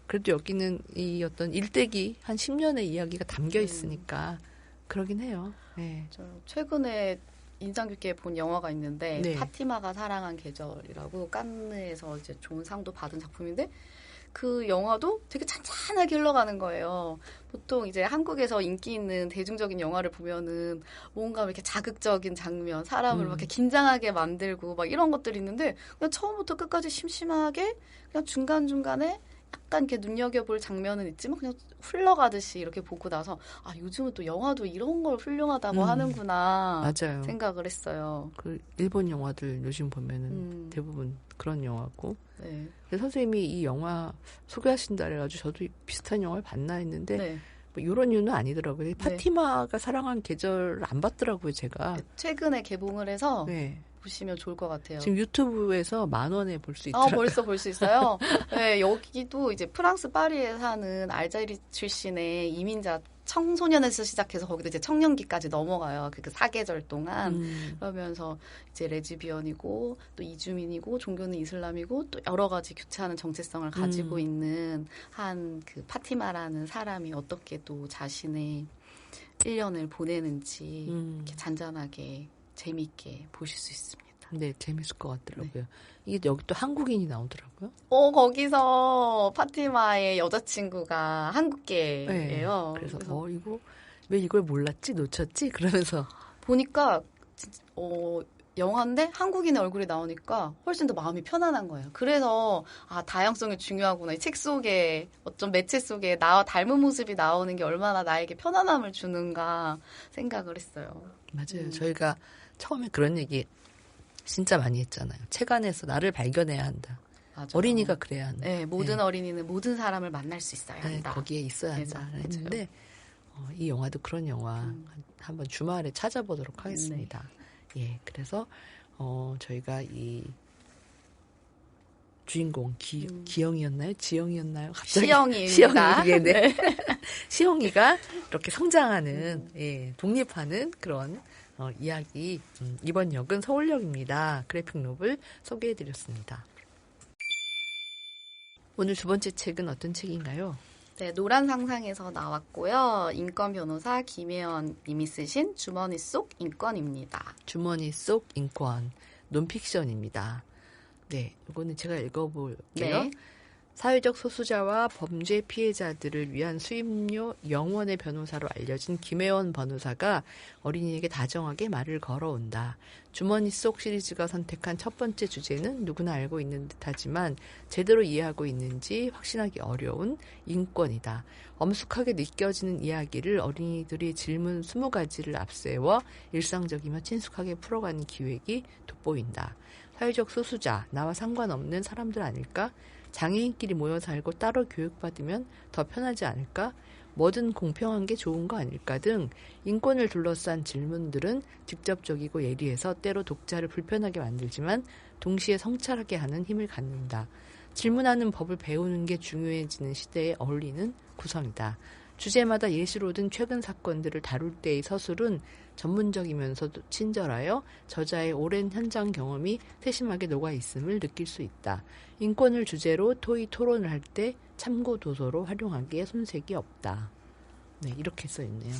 그래도 여기는 이 어떤 일대기 한 10년의 이야기가 담겨 있으니까 그러긴 해요. 네. 최근에 인상 깊게 본 영화가 있는데 네. 파티마가 사랑한 계절이라고 칸느에서 이제 좋은 상도 받은 작품인데 그 영화도 되게 찬찬하게 흘러가는 거예요. 보통 이제 한국에서 인기 있는 대중적인 영화를 보면은 뭔가 이렇게 자극적인 장면, 사람을 막 이렇게 긴장하게 만들고 막 이런 것들이 있는데 그냥 처음부터 끝까지 심심하게 그냥 중간중간에 약간 이렇게 눈여겨볼 장면은 있지만 그냥 흘러가듯이 이렇게 보고 나서 아 요즘은 또 영화도 이런 걸 훌륭하다고 하는구나 맞아요. 생각을 했어요. 그 일본 영화들 요즘 보면은 대부분 그런 영화고. 네. 선생님이 이 영화 소개하신다 그래가지고 저도 비슷한 영화를 봤나 했는데 네. 뭐 이런 이유는 아니더라고요. 파티마가 사랑한 계절을 안 봤더라고요, 제가. 최근에 개봉을 해서 네. 보시면 좋을 것 같아요. 지금 유튜브에서 10,000원에 볼 수 있더라고요. 벌써 볼 수 있어요? 네, 여기도 이제 프랑스 파리에 사는 알제리 출신의 이민자 청소년에서 시작해서 거기도 이제 청년기까지 넘어가요. 그 사계절 동안. 그러면서 이제 레즈비언이고 또 이주민이고 종교는 이슬람이고 또 여러 가지 교차하는 정체성을 가지고 있는 한 그 파티마라는 사람이 어떻게 또 자신의 1년을 보내는지 이렇게 잔잔하게 재미있게 보실 수 있습니다. 네, 재밌을 것 같더라고요. 네. 이게 여기 또 한국인이 나오더라고요. 거기서 파티마의 여자친구가 한국계예요. 네, 그래서 이거 왜 이걸 몰랐지, 놓쳤지? 그러면서 보니까 영화인데 한국인의 얼굴이 나오니까 훨씬 더 마음이 편안한 거예요. 그래서 다양성이 중요하구나. 이 책 속에 어떤 매체 속에 나와 닮은 모습이 나오는 게 얼마나 나에게 편안함을 주는가 생각을 했어요. 맞아요. 저희가 처음에 그런 얘기 진짜 많이 했잖아요. 책 안에서 나를 발견해야 한다. 맞아요. 어린이가 그래야 한다. 네, 모든 어린이는 모든 사람을 만날 수 있어야 한다. 네, 거기에 있어야 한다. 했는데 이 영화도 그런 영화 한번 주말에 찾아보도록 하겠습니다. 예, 그래서 저희가 이 주인공 기영이었나요? 지영이었나요? 갑자기 시영이입니다. 시영이, 네. 시영이가 이렇게 성장하는 독립하는 그런 이야기. 이번 역은 서울역입니다. 그래픽 노블 소개해드렸습니다. 오늘 두 번째 책은 어떤 책인가요? 네, 노란 상상에서 나왔고요. 인권 변호사 김혜연 님이 쓰신 주머니 속 인권입니다. 주머니 속 인권, 논픽션입니다. 네, 이거는 제가 읽어볼게요. 네. 사회적 소수자와 범죄 피해자들을 위한 수임료 0원의 변호사로 알려진 김혜원 변호사가 어린이에게 다정하게 말을 걸어온다. 주머니 속 시리즈가 선택한 첫 번째 주제는 누구나 알고 있는 듯하지만 제대로 이해하고 있는지 확신하기 어려운 인권이다. 엄숙하게 느껴지는 이야기를 어린이들이 질문 20가지를 앞세워 일상적이며 친숙하게 풀어가는 기획이 돋보인다. 사회적 소수자, 나와 상관없는 사람들 아닐까? 장애인끼리 모여 살고 따로 교육받으면 더 편하지 않을까? 뭐든 공평한 게 좋은 거 아닐까 등 인권을 둘러싼 질문들은 직접적이고 예리해서 때로 독자를 불편하게 만들지만 동시에 성찰하게 하는 힘을 갖는다. 질문하는 법을 배우는 게 중요해지는 시대에 어울리는 구성이다. 주제마다 예시로 든 최근 사건들을 다룰 때의 서술은 전문적이면서도 친절하여 저자의 오랜 현장 경험이 세심하게 녹아있음을 느낄 수 있다. 인권을 주제로 토론을 할 때 참고 도서로 활용하기에 손색이 없다. 네, 이렇게 써있네요.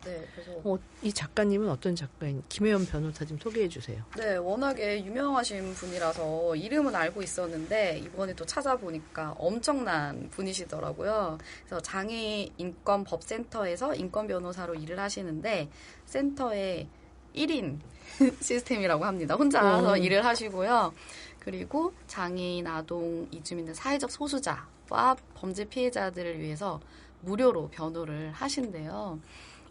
네, 그래서 이 작가님은 어떤 작가인? 김혜연 변호사 좀 소개해 주세요. 네, 워낙에 유명하신 분이라서 이름은 알고 있었는데 이번에 또 찾아보니까 엄청난 분이시더라고요. 그래서 장애인 인권법센터에서 인권 변호사로 일을 하시는데 센터의 1인 시스템이라고 합니다. 혼자서 일을 하시고요. 그리고 장애인, 아동, 이주민 등 사회적 소수자와 범죄 피해자들을 위해서 무료로 변호를 하신대요.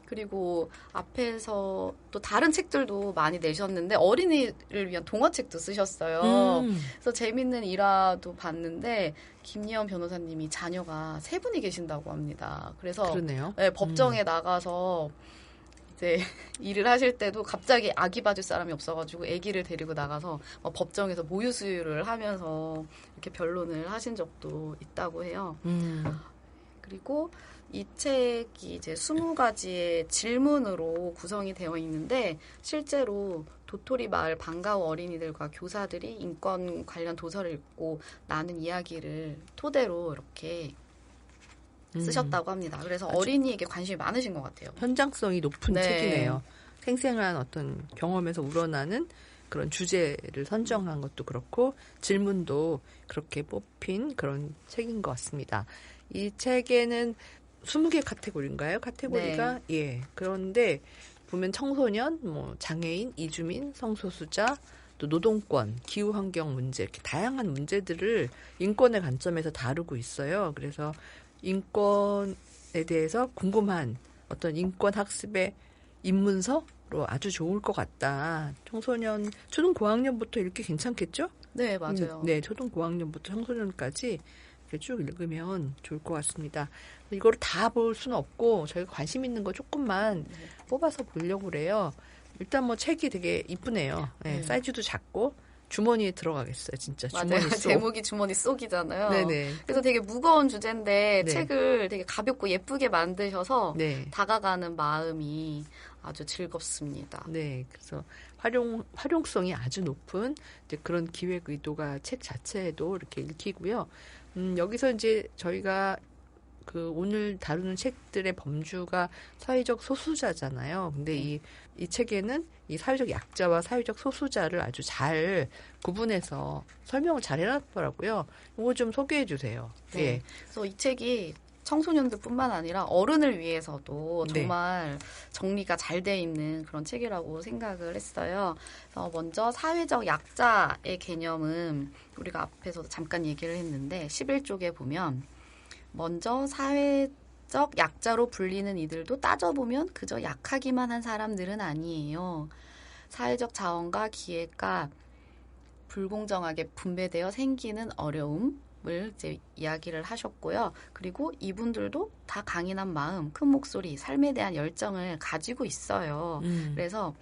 그리고 앞에서 또 다른 책들도 많이 내셨는데 어린이를 위한 동화책도 쓰셨어요. 그래서 재밌는 일화도 봤는데 김예원 변호사님이 자녀가 3분이 계신다고 합니다. 그래서 그러네요. 네, 법정에 나가서 이제 일을 하실 때도 갑자기 아기 봐줄 사람이 없어가지고 아기를 데리고 나가서 법정에서 모유 수유를 하면서 이렇게 변론을 하신 적도 있다고 해요. 그리고 이 책이 이제 20가지의 질문으로 구성이 되어 있는데 실제로 도토리 마을 방과후 어린이들과 교사들이 인권 관련 도서를 읽고 나눈 이야기를 토대로 이렇게 쓰셨다고 합니다. 그래서 어린이에게 관심이 많으신 것 같아요. 현장성이 높은 네. 책이네요. 생생한 어떤 경험에서 우러나는 그런 주제를 선정한 것도 그렇고 질문도 그렇게 뽑힌 그런 책인 것 같습니다. 이 책에는 20개 카테고리인가요? 카테고리가 네. 예. 그런데 보면 청소년, 뭐 장애인, 이주민, 성소수자, 또 노동권, 기후환경 문제 이렇게 다양한 문제들을 인권의 관점에서 다루고 있어요. 그래서 인권에 대해서 궁금한 어떤 인권 학습의 입문서로 아주 좋을 것 같다. 청소년, 초등 고학년부터 읽기 괜찮겠죠? 네, 맞아요. 네, 초등 고학년부터 청소년까지 이렇게 쭉 읽으면 좋을 것 같습니다. 이거를 다 볼 수는 없고 저희가 관심 있는 거 조금만 뽑아서 보려고 그래요. 일단 뭐 책이 되게 이쁘네요. 네, 사이즈도 작고 주머니에 들어가겠어요, 진짜. 맞아요. 주머니 속. 제목이 주머니 속이잖아요. 네네. 그래서 되게 무거운 주제인데 네. 책을 되게 가볍고 예쁘게 만드셔서 네. 다가가는 마음이 아주 즐겁습니다. 네, 그래서 활용성이 아주 높은 이제 그런 기획 의도가 책 자체에도 이렇게 읽히고요. 여기서 이제 저희가 그 오늘 다루는 책들의 범주가 사회적 소수자잖아요. 근데 이 책에는 이 사회적 약자와 사회적 소수자를 아주 잘 구분해서 설명을 잘 해놨더라고요. 이거 좀 소개해 주세요. 네. 예. 그래서 이 책이 청소년들뿐만 아니라 어른을 위해서도 네. 정말 정리가 잘 돼 있는 그런 책이라고 생각을 했어요. 그래서 먼저 사회적 약자의 개념은 우리가 앞에서도 잠깐 얘기를 했는데 11쪽에 보면 먼저 사회적 약자로 불리는 이들도 따져보면 그저 약하기만 한 사람들은 아니에요. 사회적 자원과 기회가 불공정하게 분배되어 생기는 어려움을 이제 이야기를 하셨고요. 그리고 이분들도 다 강인한 마음, 큰 목소리, 삶에 대한 열정을 가지고 있어요. 그래서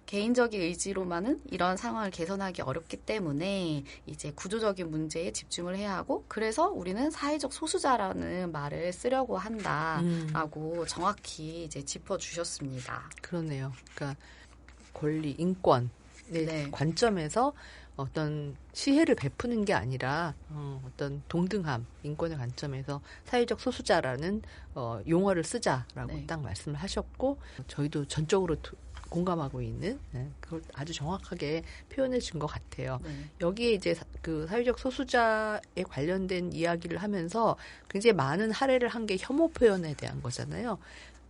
개인적인 의지로만은 이런 상황을 개선하기 어렵기 때문에 이제 구조적인 문제에 집중을 해야 하고 그래서 우리는 사회적 소수자라는 말을 쓰려고 한다라고 정확히 이제 짚어주셨습니다. 그러네요. 그러니까 권리, 인권의 네. 관점에서 어떤 시혜를 베푸는 게 아니라 어떤 동등함, 인권의 관점에서 사회적 소수자라는 용어를 쓰자라고 네. 딱 말씀을 하셨고 저희도 전적으로 공감하고 있는 그걸 아주 정확하게 표현해 준 것 같아요. 네. 여기에 이제 그 사회적 소수자에 관련된 이야기를 하면서 굉장히 많은 할애를 한 게 혐오 표현에 대한 거잖아요.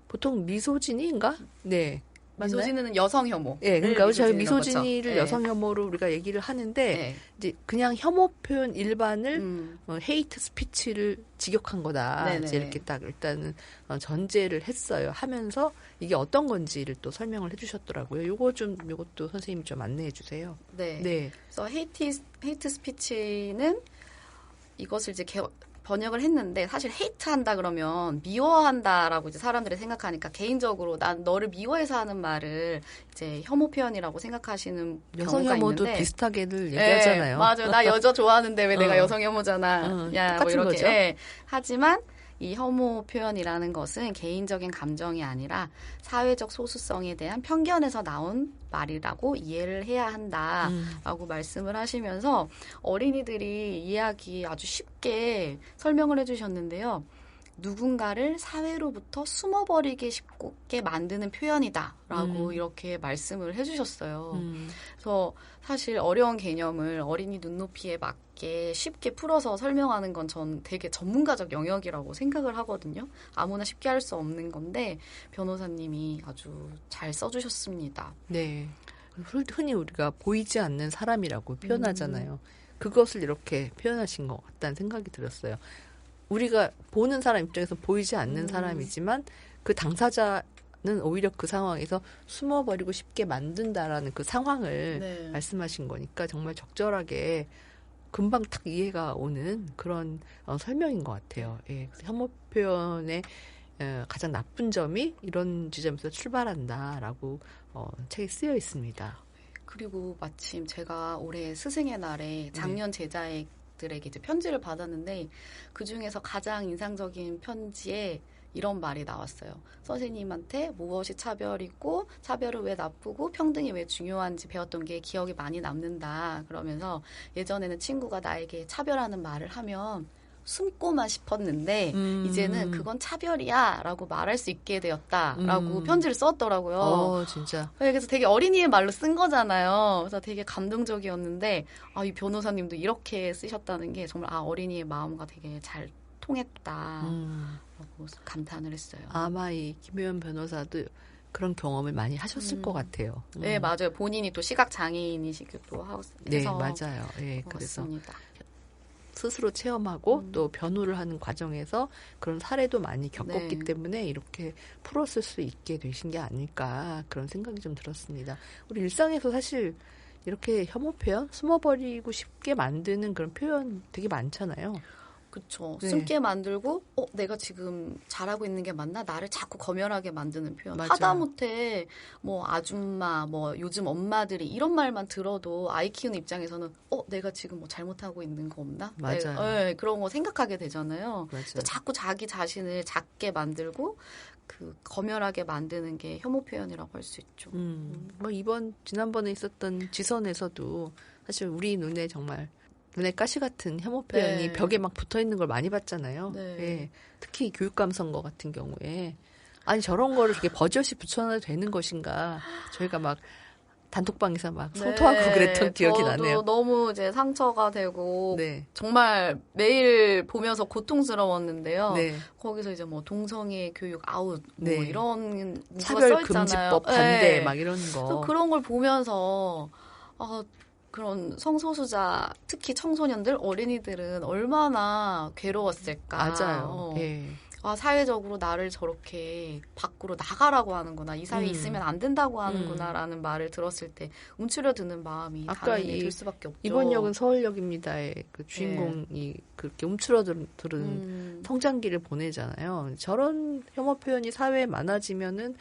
보통 미소진이인가? 네. 맞나요? 미소진은 여성 혐오. 네, 그러니까 저희 미소진이를 거죠. 여성 혐오로 우리가 얘기를 하는데 네. 이제 그냥 혐오 표현 일반을 헤이트 스피치를 직역한 거다. 네네. 이제 이렇게 딱 일단은 전제를 했어요. 하면서 이게 어떤 건지를 또 설명을 해주셨더라고요. 요것도 선생님이 좀 안내해 주세요. 네. 네. 그래서 헤이트 스피치는 이것을 이제 번역을 했는데 사실 헤이트한다 그러면 미워한다라고 이제 사람들이 생각하니까 개인적으로 난 너를 미워해서 하는 말을 이제 혐오 표현이라고 생각하시는 여성 경우가 혐오도 있는데 비슷하게들 얘기하잖아요. 네, 맞아요. 나 여자 좋아하는데 왜 내가 여성 혐오잖아. 야, 뭐 똑같은 이렇게. 거죠. 네. 하지만 이 혐오 표현이라는 것은 개인적인 감정이 아니라 사회적 소수성에 대한 편견에서 나온 말이라고 이해를 해야 한다라고 말씀을 하시면서 어린이들이 이해하기 아주 쉽게 설명을 해주셨는데요. 누군가를 사회로부터 숨어버리게 쉽게 만드는 표현이다라고 이렇게 말씀을 해주셨어요. 그래서 사실 어려운 개념을 어린이 눈높이에 맞게 쉽게 풀어서 설명하는 건 전 되게 전문가적 영역이라고 생각을 하거든요. 아무나 쉽게 할 수 없는 건데 변호사님이 아주 잘 써주셨습니다. 네. 흔히 우리가 보이지 않는 사람이라고 표현하잖아요. 그것을 이렇게 표현하신 것 같다는 생각이 들었어요. 우리가 보는 사람 입장에서 보이지 않는 사람이지만 그 당사자는 오히려 그 상황에서 숨어버리고 쉽게 만든다라는 그 상황을 네. 말씀하신 거니까 정말 적절하게 금방 탁 이해가 오는 그런 설명인 것 같아요. 예, 혐오 표현의 가장 나쁜 점이 이런 지점에서 출발한다라고 책에 쓰여 있습니다. 그리고 마침 제가 올해 스승의 날에 작년 제자들에게 이제 편지를 받았는데 그 중에서 가장 인상적인 편지에 이런 말이 나왔어요. 선생님한테 무엇이 차별이고 차별은 왜 나쁘고 평등이 왜 중요한지 배웠던 게 기억이 많이 남는다. 그러면서 예전에는 친구가 나에게 차별하는 말을 하면 숨고만 싶었는데 이제는 그건 차별이야 라고 말할 수 있게 되었다라고 편지를 썼더라고요. 진짜. 그래서 되게 어린이의 말로 쓴 거잖아요. 그래서 되게 감동적이었는데 이 변호사님도 이렇게 쓰셨다는 게 정말 어린이의 마음과 되게 잘 통했다라고 감탄을 했어요. 아마 이 김효연 변호사도 그런 경험을 많이 하셨을 것 같아요. 네, 맞아요. 본인이 또 시각장애인이시기도 하고 네, 맞아요. 네, 그래서 스스로 체험하고 또 변호를 하는 과정에서 그런 사례도 많이 겪었기 때문에 이렇게 풀었을 수 있게 되신 게 아닐까 그런 생각이 좀 들었습니다. 우리 일상에서 사실 이렇게 혐오 표현, 숨어버리고 싶게 만드는 그런 표현 되게 많잖아요. 그렇죠. 숨게 만들고 내가 지금 잘하고 있는 게 맞나? 나를 자꾸 검열하게 만드는 표현. 맞아요. 하다못해 뭐 아줌마, 뭐 요즘 엄마들이 이런 말만 들어도 아이 키우는 입장에서는 내가 지금 뭐 잘못하고 있는 거 없나? 맞아요. 네, 그런 거 생각하게 되잖아요. 맞아요. 자꾸 자기 자신을 작게 만들고 그 검열하게 만드는 게 혐오 표현이라고 할 수 있죠. 뭐 지난번에 있었던 지선에서도 사실 우리 눈에 정말 눈에 가시 같은 혐오 표현이 벽에 막 붙어 있는 걸 많이 봤잖아요. 네. 특히 교육감 선거 같은 경우에 아니 저런 거를 이렇게 버젓이 붙여놔도 되는 것인가? 저희가 막 단톡방에서 막 성토하고 그랬던 기억이 나네요. 너무 이제 상처가 되고 정말 매일 보면서 고통스러웠는데요. 거기서 이제 뭐 동성애 교육 아웃 뭐 이런 차별 금지법 반대 막 이런 거. 그런 걸 보면서 그런 성소수자, 특히 청소년들, 어린이들은 얼마나 괴로웠을까. 맞아요. 사회적으로 나를 저렇게 밖으로 나가라고 하는구나. 이 사회에 있으면 안 된다고 하는구나라는 말을 들었을 때 움츠려드는 마음이 당연히 들 수밖에 없죠. 이번 역은 서울역입니다의 그 주인공이 그렇게 움츠러드는 성장기를 보내잖아요. 저런 혐오 표현이 사회에 많아지면은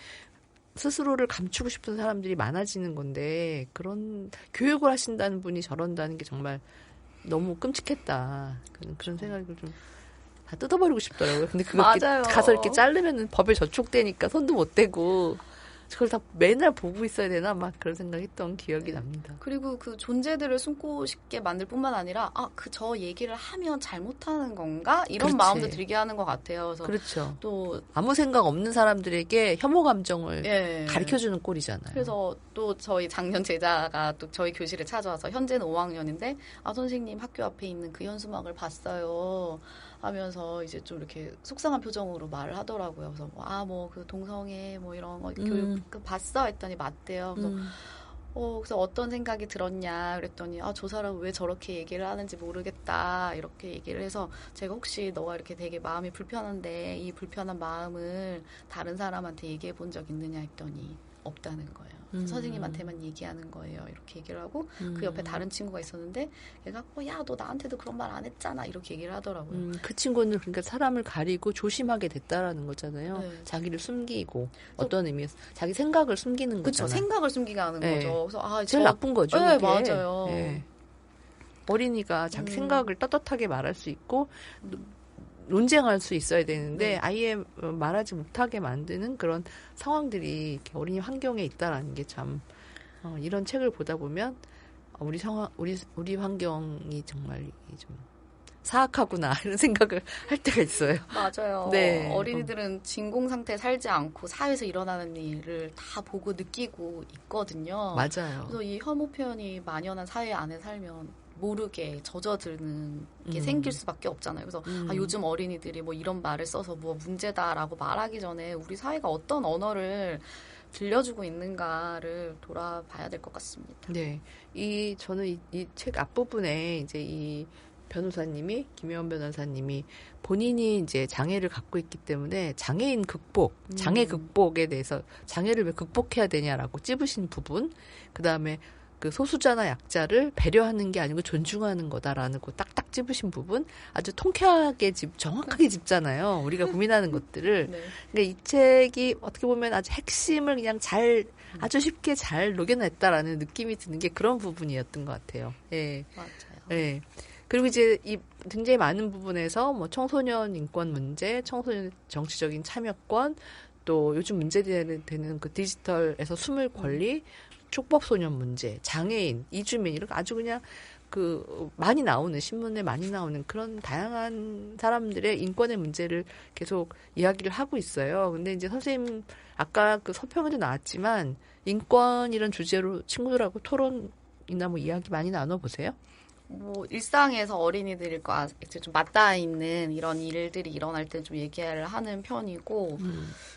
스스로를 감추고 싶은 사람들이 많아지는 건데 그런 교육을 하신다는 분이 저런다는 게 정말 너무 끔찍했다. 그런 생각을 좀 다 뜯어버리고 싶더라고요. 근데 그거 가서 이렇게 자르면은 법에 저촉되니까 손도 못 대고 그걸 다 맨날 보고 있어야 되나 막 그런 생각했던 기억이 납니다. 그리고 그 존재들을 숨고 싶게 만들 뿐만 아니라 저 얘기를 하면 잘못하는 건가? 이런 마음도 들게 하는 것 같아요. 그래서 또 아무 생각 없는 사람들에게 혐오 감정을 가르쳐주는 꼴이잖아요. 그래서 또 저희 작년 제자가 또 저희 교실에 찾아와서 현재는 5학년인데 선생님 학교 앞에 있는 그 현수막을 봤어요. 하면서 이제 좀 이렇게 속상한 표정으로 말을 하더라고요. 그래서 뭐 그 동성애 뭐 이런 거 교육 봤어? 했더니 맞대요. 그래서 그래서 어떤 생각이 들었냐 그랬더니 저 사람은 왜 저렇게 얘기를 하는지 모르겠다 이렇게 얘기를 해서 제가 혹시 너가 이렇게 되게 마음이 불편한데 이 불편한 마음을 다른 사람한테 얘기해 본 적 있느냐 했더니 없다는 거예요. 선생님한테만 얘기하는 거예요. 이렇게 얘기를 하고 그 옆에 다른 친구가 있었는데 얘가 야 너 나한테도 그런 말 안 했잖아 이렇게 얘기를 하더라고요. 그 친구는 그러니까 사람을 가리고 조심하게 됐다라는 거잖아요. 자기를 숨기고 어떤 의미에서 자기 생각을 숨기는 거잖아요. 그렇죠. 생각을 숨기게 하는 거죠. 그래서 제일 나쁜 거죠. 네, 맞아요. 어린이가 자기 생각을 떳떳하게 말할 수 있고 논쟁할 수 있어야 되는데 아예 말하지 못하게 만드는 그런 상황들이 이렇게 어린이 환경에 있다라는 게 참 이런 책을 보다 보면 우리 환경이 정말 좀 사악하구나 이런 생각을 할 때가 있어요. 맞아요. 어린이들은 진공 상태에 살지 않고 사회에서 일어나는 일을 다 보고 느끼고 있거든요. 맞아요. 그래서 이 혐오 표현이 만연한 사회 안에 살면 모르게 젖어드는 게 생길 수밖에 없잖아요. 그래서 요즘 어린이들이 뭐 이런 말을 써서 뭐 문제다라고 말하기 전에 우리 사회가 어떤 언어를 들려주고 있는가를 돌아봐야 될 것 같습니다. 네, 저는 이 책 앞부분에 이제 이 변호사님이 김효연 변호사님이 본인이 이제 장애를 갖고 있기 때문에 장애인 극복, 장애 극복에 대해서 장애를 왜 극복해야 되냐라고 찝으신 부분, 그 다음에 그 소수자나 약자를 배려하는 게 아니고 존중하는 거다라는 거 딱딱 찝으신 부분 아주 통쾌하게 정확하게 짚잖아요. 우리가 고민하는 것들을. 그러니까 이 책이 어떻게 보면 아주 핵심을 그냥 아주 쉽게 잘 녹여냈다라는 느낌이 드는 게 그런 부분이었던 것 같아요. 맞아요. 그리고 이제 이 굉장히 많은 부분에서 뭐 청소년 인권 문제, 청소년 정치적인 참여권, 또 요즘 문제되는 그 디지털에서 숨을 권리, 촉법 소년 문제, 장애인, 이주민 이렇게 아주 그냥 그 많이 나오는 신문에 많이 나오는 그런 다양한 사람들의 인권의 문제를 계속 이야기를 하고 있어요. 근데 이제 선생님 아까 그 서평에도 나왔지만 인권 이런 주제로 친구들하고 토론이나 뭐 이야기 많이 나눠보세요? 뭐 일상에서 어린이들과 이제 좀 맞닿아 있는 이런 일들이 일어날 때 좀 얘기를 하는 편이고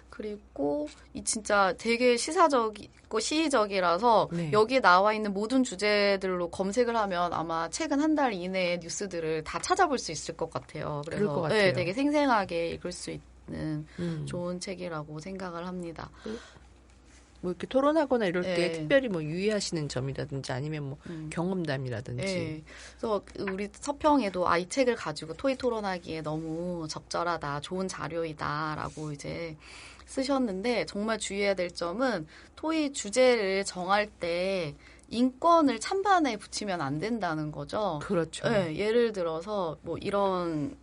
그리고 이 진짜 되게 시사적이고 시의적이라서 네. 여기에 나와 있는 모든 주제들로 검색을 하면 아마 최근 한 달 이내의 뉴스들을 다 찾아볼 수 있을 것 같아요. 그래서 그럴 것 같아요. 네, 되게 생생하게 읽을 수 있는 좋은 책이라고 생각을 합니다. 뭐 이렇게 토론하거나 이럴 네. 때 특별히 뭐 유의하시는 점이라든지 아니면 뭐 경험담이라든지. 네. 그래서 우리 서평에도 이 책을 가지고 토의 토론하기에 너무 적절하다, 좋은 자료이다라고 이제 쓰셨는데 정말 주의해야 될 점은 토의 주제를 정할 때 인권을 찬반에 붙이면 안 된다는 거죠. 그렇죠. 네, 예를 들어서 뭐 이런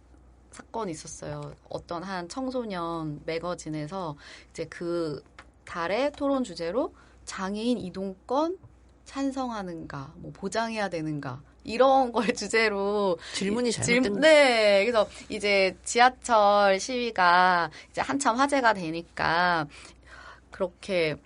사건이 있었어요. 어떤 한 청소년 매거진에서 이제 그 달의 토론 주제로 장애인 이동권 찬성하는가, 뭐 보장해야 되는가 이런 걸 주제로 질문이 잘못된 네, 그래서 이제 지하철 시위가 이제 한참 화제가 되니까 그렇게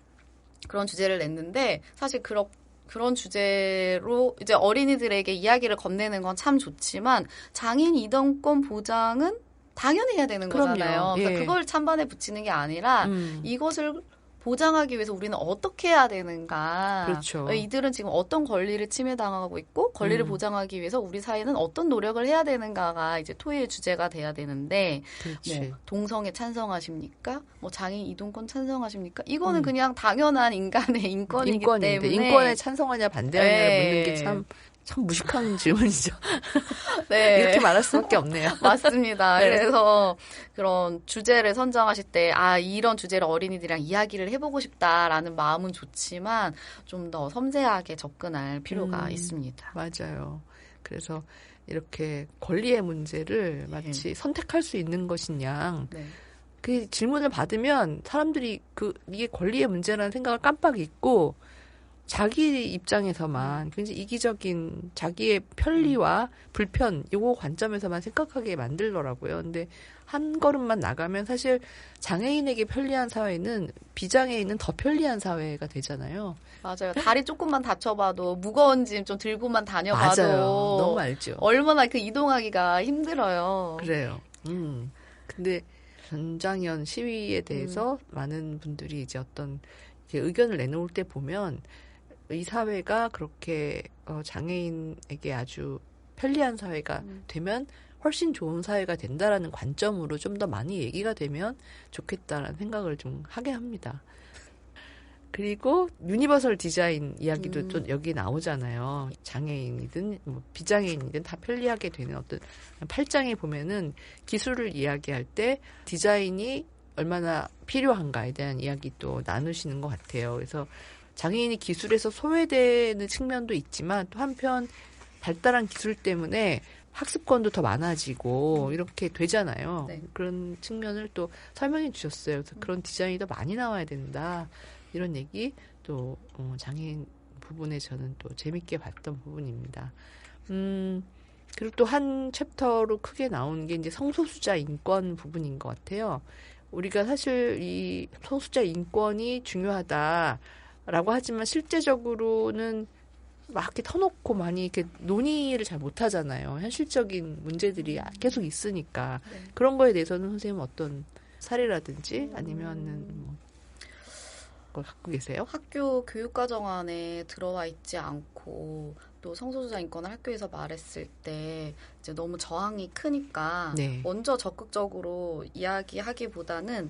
그런 주제를 냈는데 사실 그런 주제로 이제 어린이들에게 이야기를 건네는 건 참 좋지만 장애인 이동권 보장은 당연히 해야 되는 그럼요. 거잖아요. 그러니까 예. 그걸 찬반에 붙이는 게 아니라 이것을 보장하기 위해서 우리는 어떻게 해야 되는가. 그렇죠. 이들은 지금 어떤 권리를 침해당하고 있고 권리를 보장하기 위해서 우리 사회는 어떤 노력을 해야 되는가가 이제 토의의 주제가 돼야 되는데 뭐 동성애 찬성하십니까? 뭐 장애인 이동권 찬성하십니까? 이거는 그냥 당연한 인간의 인권이기 때문에 인권에 찬성하냐 반대하냐 네. 묻는 게 참 무식한 질문이죠. 네. 이렇게 말할 수밖에 없네요. 맞습니다. 네. 그래서 그런 주제를 선정하실 때, 이런 주제를 어린이들이랑 이야기를 해보고 싶다라는 마음은 좋지만 좀 더 섬세하게 접근할 필요가 있습니다. 맞아요. 그래서 이렇게 권리의 문제를 마치 선택할 수 있는 것이냐. 네. 그 질문을 받으면 사람들이 이게 권리의 문제라는 생각을 깜빡 잊고 자기 입장에서만 굉장히 이기적인 자기의 편리와 불편 요거 관점에서만 생각하게 만들더라고요. 근데 한 걸음만 나가면 사실 장애인에게 편리한 사회는 비장애인은 더 편리한 사회가 되잖아요. 맞아요. 다리 조금만 다쳐봐도 무거운 짐 좀 들고만 다녀봐도 맞아요. 너무 알죠. 얼마나 그 이동하기가 힘들어요. 그래요. 근데 전장현 시위에 대해서 많은 분들이 이제 어떤 의견을 내놓을 때 보면 이 사회가 그렇게 장애인에게 아주 편리한 사회가 되면 훨씬 좋은 사회가 된다라는 관점으로 좀 더 많이 얘기가 되면 좋겠다라는 생각을 좀 하게 합니다. 그리고 유니버설 디자인 이야기도 또 여기 나오잖아요. 장애인이든 뭐 비장애인이든 다 편리하게 되는 어떤 8장에 보면은 기술을 이야기할 때 디자인이 얼마나 필요한가에 대한 이야기도 나누시는 것 같아요. 그래서 장애인이 기술에서 소외되는 측면도 있지만 또 한편 발달한 기술 때문에 학습권도 더 많아지고 이렇게 되잖아요. 네. 그런 측면을 또 설명해 주셨어요. 그래서 그런 디자인이 더 많이 나와야 된다. 이런 얘기 또 장애인 부분에 저는 또 재밌게 봤던 부분입니다. 그리고 또 한 챕터로 크게 나오는 게 이제 성소수자 인권 부분인 것 같아요. 우리가 사실 이 성소수자 인권이 중요하다라고 하지만 실제적으로는 막 이렇게 터놓고 많이 이렇게 논의를 잘 못하잖아요. 현실적인 문제들이 계속 있으니까. 네. 그런 거에 대해서는 선생님은 어떤 사례라든지 아니면은 뭐 걸 갖고 계세요? 학교 교육과정 안에 들어와 있지 않고 또 성소수자 인권을 학교에서 말했을 때 이제 너무 저항이 크니까 네. 먼저 적극적으로 이야기하기보다는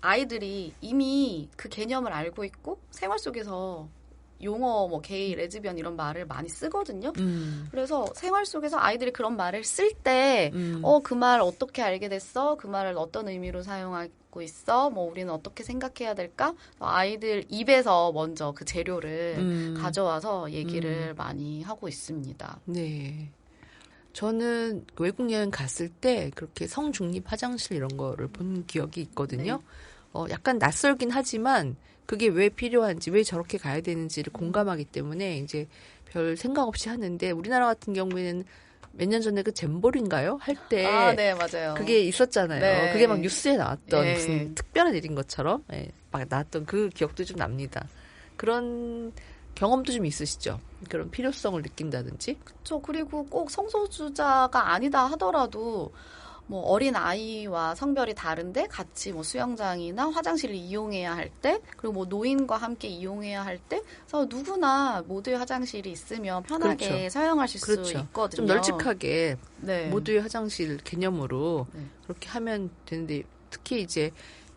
아이들이 이미 그 개념을 알고 있고 생활 속에서 용어, 뭐 게이, 레즈비언 이런 말을 많이 쓰거든요. 그래서 생활 속에서 아이들이 그런 말을 쓸 때, 그 말 어떻게 알게 됐어? 그 말을 어떤 의미로 사용하고 있어? 뭐 우리는 어떻게 생각해야 될까? 아이들 입에서 먼저 그 재료를 가져와서 얘기를 많이 하고 있습니다. 네. 저는 외국 여행 갔을 때 그렇게 성중립 화장실 이런 거를 본 기억이 있거든요. 네. 약간 낯설긴 하지만 그게 왜 필요한지, 왜 저렇게 가야 되는지를 공감하기 때문에 이제 별 생각 없이 하는데, 우리나라 같은 경우에는 몇 년 전에 그 잼볼인가요? 할 때. 네, 맞아요. 그게 있었잖아요. 네. 그게 막 뉴스에 나왔던 네. 무슨 특별한 일인 것처럼 막 나왔던 그 기억도 좀 납니다. 그런 경험도 좀 있으시죠? 그런 필요성을 느낀다든지? 그렇죠. 그리고 꼭 성소수자가 아니다 하더라도 뭐 어린 아이와 성별이 다른데 같이 뭐 수영장이나 화장실을 이용해야 할 때, 그리고 뭐 노인과 함께 이용해야 할 때, 그래서 누구나 모두의 화장실이 있으면 편하게 그렇죠. 사용하실 그렇죠. 수 있거든요. 좀 널찍하게 네. 모두의 화장실 개념으로 그렇게 하면 되는데, 특히 이제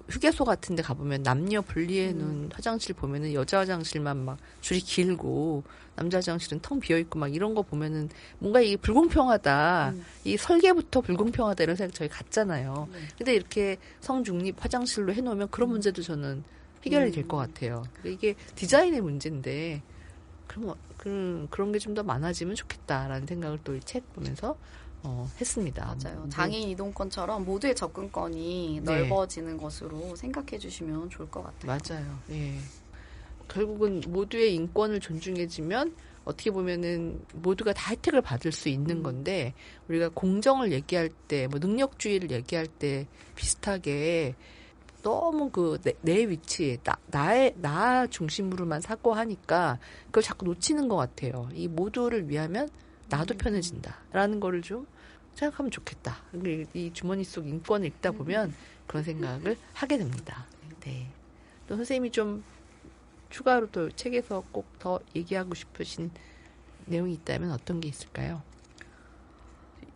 휴게소 같은 데 가보면 남녀 분리해 놓은 화장실 보면은 여자 화장실만 막 줄이 길고 남자 화장실은 텅 비어있고 막 이런 거 보면은 뭔가 이게 불공평하다. 이 설계부터 불공평하다 이런 생각 저희 갖잖아요. 근데 이렇게 성중립 화장실로 해놓으면 그런 문제도 저는 해결이 될 것 같아요. 이게 디자인의 문제인데 그런 게 좀 더 많아지면 좋겠다라는 생각을 또 이 책 보면서 했습니다. 맞아요. 장애인 이동권처럼 모두의 접근권이 넓어지는 것으로 생각해 주시면 좋을 것 같아요. 맞아요. 예. 결국은 모두의 인권을 존중해주면 어떻게 보면은 모두가 다 혜택을 받을 수 있는 건데, 우리가 공정을 얘기할 때, 뭐 능력주의를 얘기할 때 비슷하게 너무 내 위치에 나 중심으로만 사고하니까 그걸 자꾸 놓치는 것 같아요. 이 모두를 위하면 나도 편해진다라는 거를 좀 생각하면 좋겠다. 이 주머니 속 인권을 읽다 보면 그런 생각을 하게 됩니다. 네. 또 선생님이 좀 추가로 또 책에서 꼭 더 얘기하고 싶으신 내용이 있다면 어떤 게 있을까요?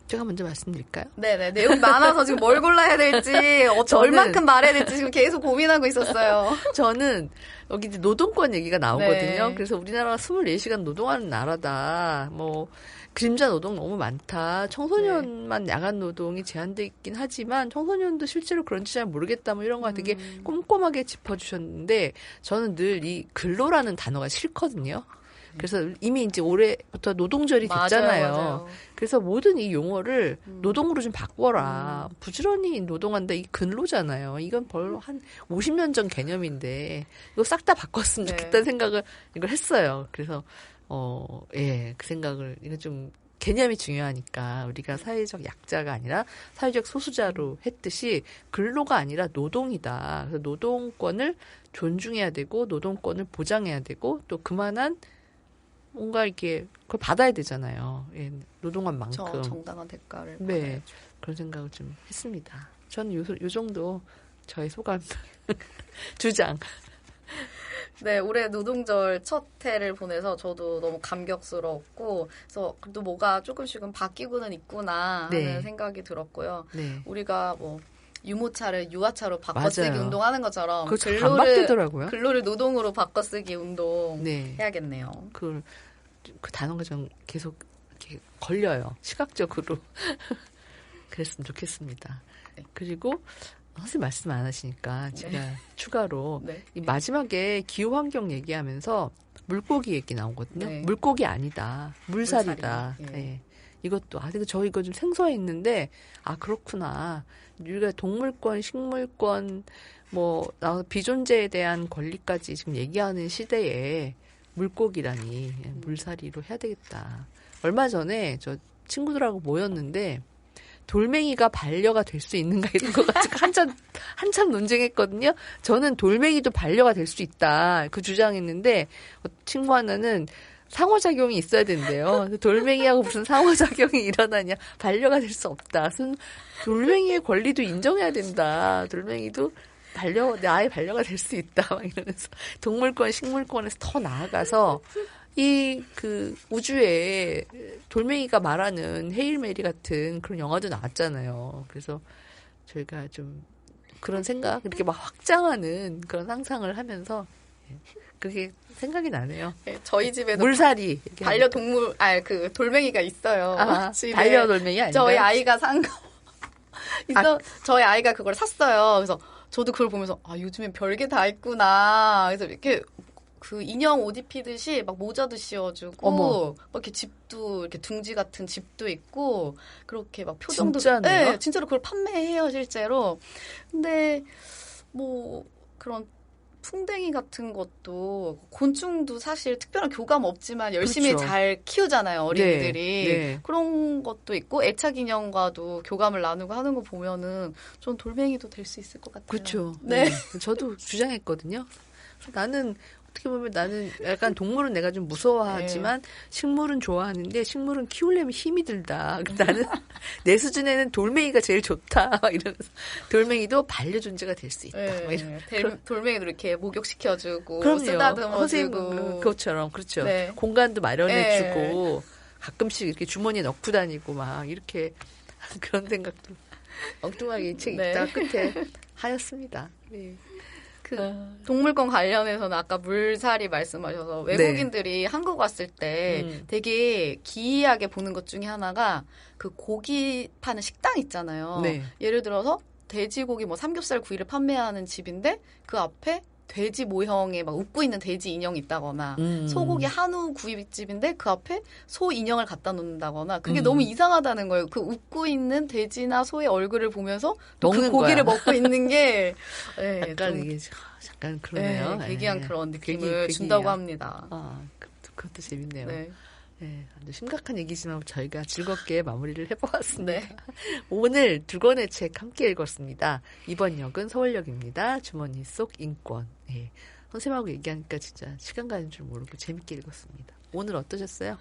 제가 먼저 말씀드릴까요? 네네. 내용이 많아서 지금 뭘 골라야 될지, 얼만큼 말해야 될지 지금 계속 고민하고 있었어요. 저는 여기 이제 노동권 얘기가 나오거든요. 네. 그래서 우리나라가 24시간 노동하는 나라다. 뭐 그림자 노동 너무 많다. 청소년만 야간 노동이 제한돼 있긴 하지만 청소년도 실제로 그런지 잘 모르겠다. 뭐 이런 거 되게 꼼꼼하게 짚어주셨는데, 저는 늘 이 근로라는 단어가 싫거든요. 그래서 이미 이제 올해부터 노동절이 됐잖아요. 맞아요. 그래서 모든 이 용어를 노동으로 좀 바꿔라. 부지런히 노동한다. 이게 근로잖아요. 이건 벌 한 50년 전 개념인데 이거 싹 다 바꿨으면 좋겠다는 생각을 이걸 했어요. 그래서 그 생각을, 이거 좀 개념이 중요하니까 우리가 사회적 약자가 아니라 사회적 소수자로 했듯이 근로가 아니라 노동이다. 그래서 노동권을 존중해야 되고 노동권을 보장해야 되고 또 그만한 뭔가 이렇게 그걸 받아야 되잖아요. 예, 노동한 만큼. 정당한 대가를 네, 받아야죠. 그런 생각을 좀 했습니다. 저는 요 정도 저의 소감 주장. 네, 올해 노동절 첫 해를 보내서 저도 너무 감격스러웠고, 그래서 그래도 뭐가 조금씩은 바뀌고는 있구나 하는 생각이 들었고요. 네. 우리가 뭐 유모차를 유아차로 바꿔쓰기 운동하는 것처럼 근로를 노동으로 바꿔쓰기 운동 해야겠네요. 그 단어가 좀 계속 이렇게 걸려요. 시각적으로. 그랬으면 좋겠습니다. 네. 그리고 선생님 말씀 안 하시니까 제가 추가로 이 마지막에 기후환경 얘기하면서 물고기 얘기 나오거든요. 물고기 아니다. 물살이다. 네. 이것도 근데 저 이거 좀 생소해 있는데 그렇구나. 우리가 동물권, 식물권, 비존재에 대한 권리까지 지금 얘기하는 시대에 물고기라니, 물살이로 해야 되겠다. 얼마 전에 저 친구들하고 모였는데 돌멩이가 반려가 될 수 있는가 이런 거 가지고 한참 논쟁했거든요. 저는 돌멩이도 반려가 될 수 있다 그 주장했는데 친구 하나는 상호작용이 있어야 된대요. 돌멩이하고 무슨 상호작용이 일어나냐. 반려가 될 수 없다. 돌멩이의 권리도 인정해야 된다. 돌멩이도 내 아이 반려가 될 수 있다. 막 이러면서 동물권, 식물권에서 더 나아가서 우주에 돌멩이가 말하는 헤일 메리 같은 그런 영화도 나왔잖아요. 그래서 저희가 좀 그런 생각, 이렇게 막 확장하는 그런 상상을 하면서 그게 생각이 나네요. 네, 저희 집에도 물살이 반려동물, 돌멩이가 있어요. 반려돌멩이 아닌가요? 저희 아이가 산 거. 저희 아이가 그걸 샀어요. 그래서 저도 그걸 보면서 요즘엔 별게 다 있구나. 그래서 이렇게 그 인형 옷 입히듯이 막 모자도 씌워주고 막 이렇게 집도 이렇게 둥지 같은 집도 있고 그렇게 막 표정도 진짜네요? 네, 진짜로 그걸 판매해요 실제로. 근데 뭐 그런 풍뎅이 같은 것도 곤충도 사실 특별한 교감 없지만 열심히 그렇죠. 잘 키우잖아요 어린이들이. 네. 그런 것도 있고 애착 인형과도 교감을 나누고 하는 거 보면은 전 돌멩이도 될 수 있을 것 같아요. 그렇죠. 네. 저도 주장했거든요. 나는 어떻게 보면 나는 약간 동물은 내가 좀 무서워하지만 식물은 좋아하는데 식물은 키우려면 힘이 들다. 나는 내 수준에는 돌멩이가 제일 좋다. 이러면서 돌멩이도 반려존재가 될 수 있다. 돌멩이도 이렇게 목욕시켜주고 그럼요. 쓰다듬어주고 그것처럼 그렇죠. 네. 공간도 마련해주고 가끔씩 이렇게 주머니에 넣고 다니고 막 이렇게 그런 생각도 엉뚱하게 책 읽다가 끝에 하였습니다. 네. 그 동물권 관련해서는 아까 물살이 말씀하셔서 외국인들이 한국 왔을 때 되게 기이하게 보는 것 중에 하나가 그 고기 파는 식당 있잖아요. 네. 예를 들어서 돼지고기 뭐 삼겹살 구이를 판매하는 집인데 그 앞에 돼지 모형에 막 웃고 있는 돼지 인형이 있다거나 소고기 한우 구이집인데 그 앞에 소 인형을 갖다 놓는다거나 그게 너무 이상하다는 거예요. 그 웃고 있는 돼지나 소의 얼굴을 보면서 그 고기를 먹고 있는 게 약간 이게 잠깐 그러네요. 괴기한 그런 느낌을 준다고 합니다. 그것도 재밌네요. 네. 네, 아주 심각한 얘기지만 저희가 즐겁게 마무리를 해보았습니다. 네. 오늘 두 권의 책 함께 읽었습니다. 이번 역은 서울역입니다. 주머니 속 인권. 네. 선생님하고 얘기하니까 진짜 시간 가는 줄 모르고 재밌게 읽었습니다. 오늘 어떠셨어요?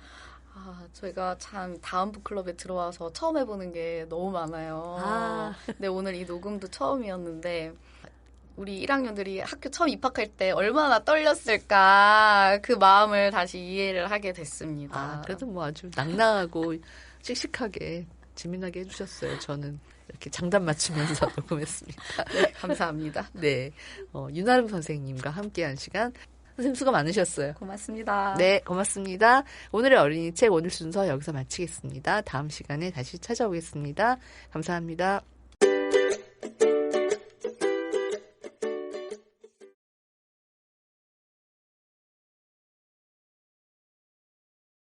저희가 참 다음 북클럽에 들어와서 처음 해보는 게 너무 많아요. 근데 오늘 이 녹음도 처음이었는데 우리 1학년들이 학교 처음 입학할 때 얼마나 떨렸을까 그 마음을 다시 이해를 하게 됐습니다. 그래도 뭐 아주 낭낭하고 씩씩하게 재미나게 해주셨어요. 저는 이렇게 장단 맞추면서 녹음했습니다. 네, 감사합니다. 네, 윤아름 선생님과 함께한 시간 선생님 수고 많으셨어요. 고맙습니다. 네, 고맙습니다. 오늘의 어린이 책 오늘 순서 여기서 마치겠습니다. 다음 시간에 다시 찾아오겠습니다. 감사합니다.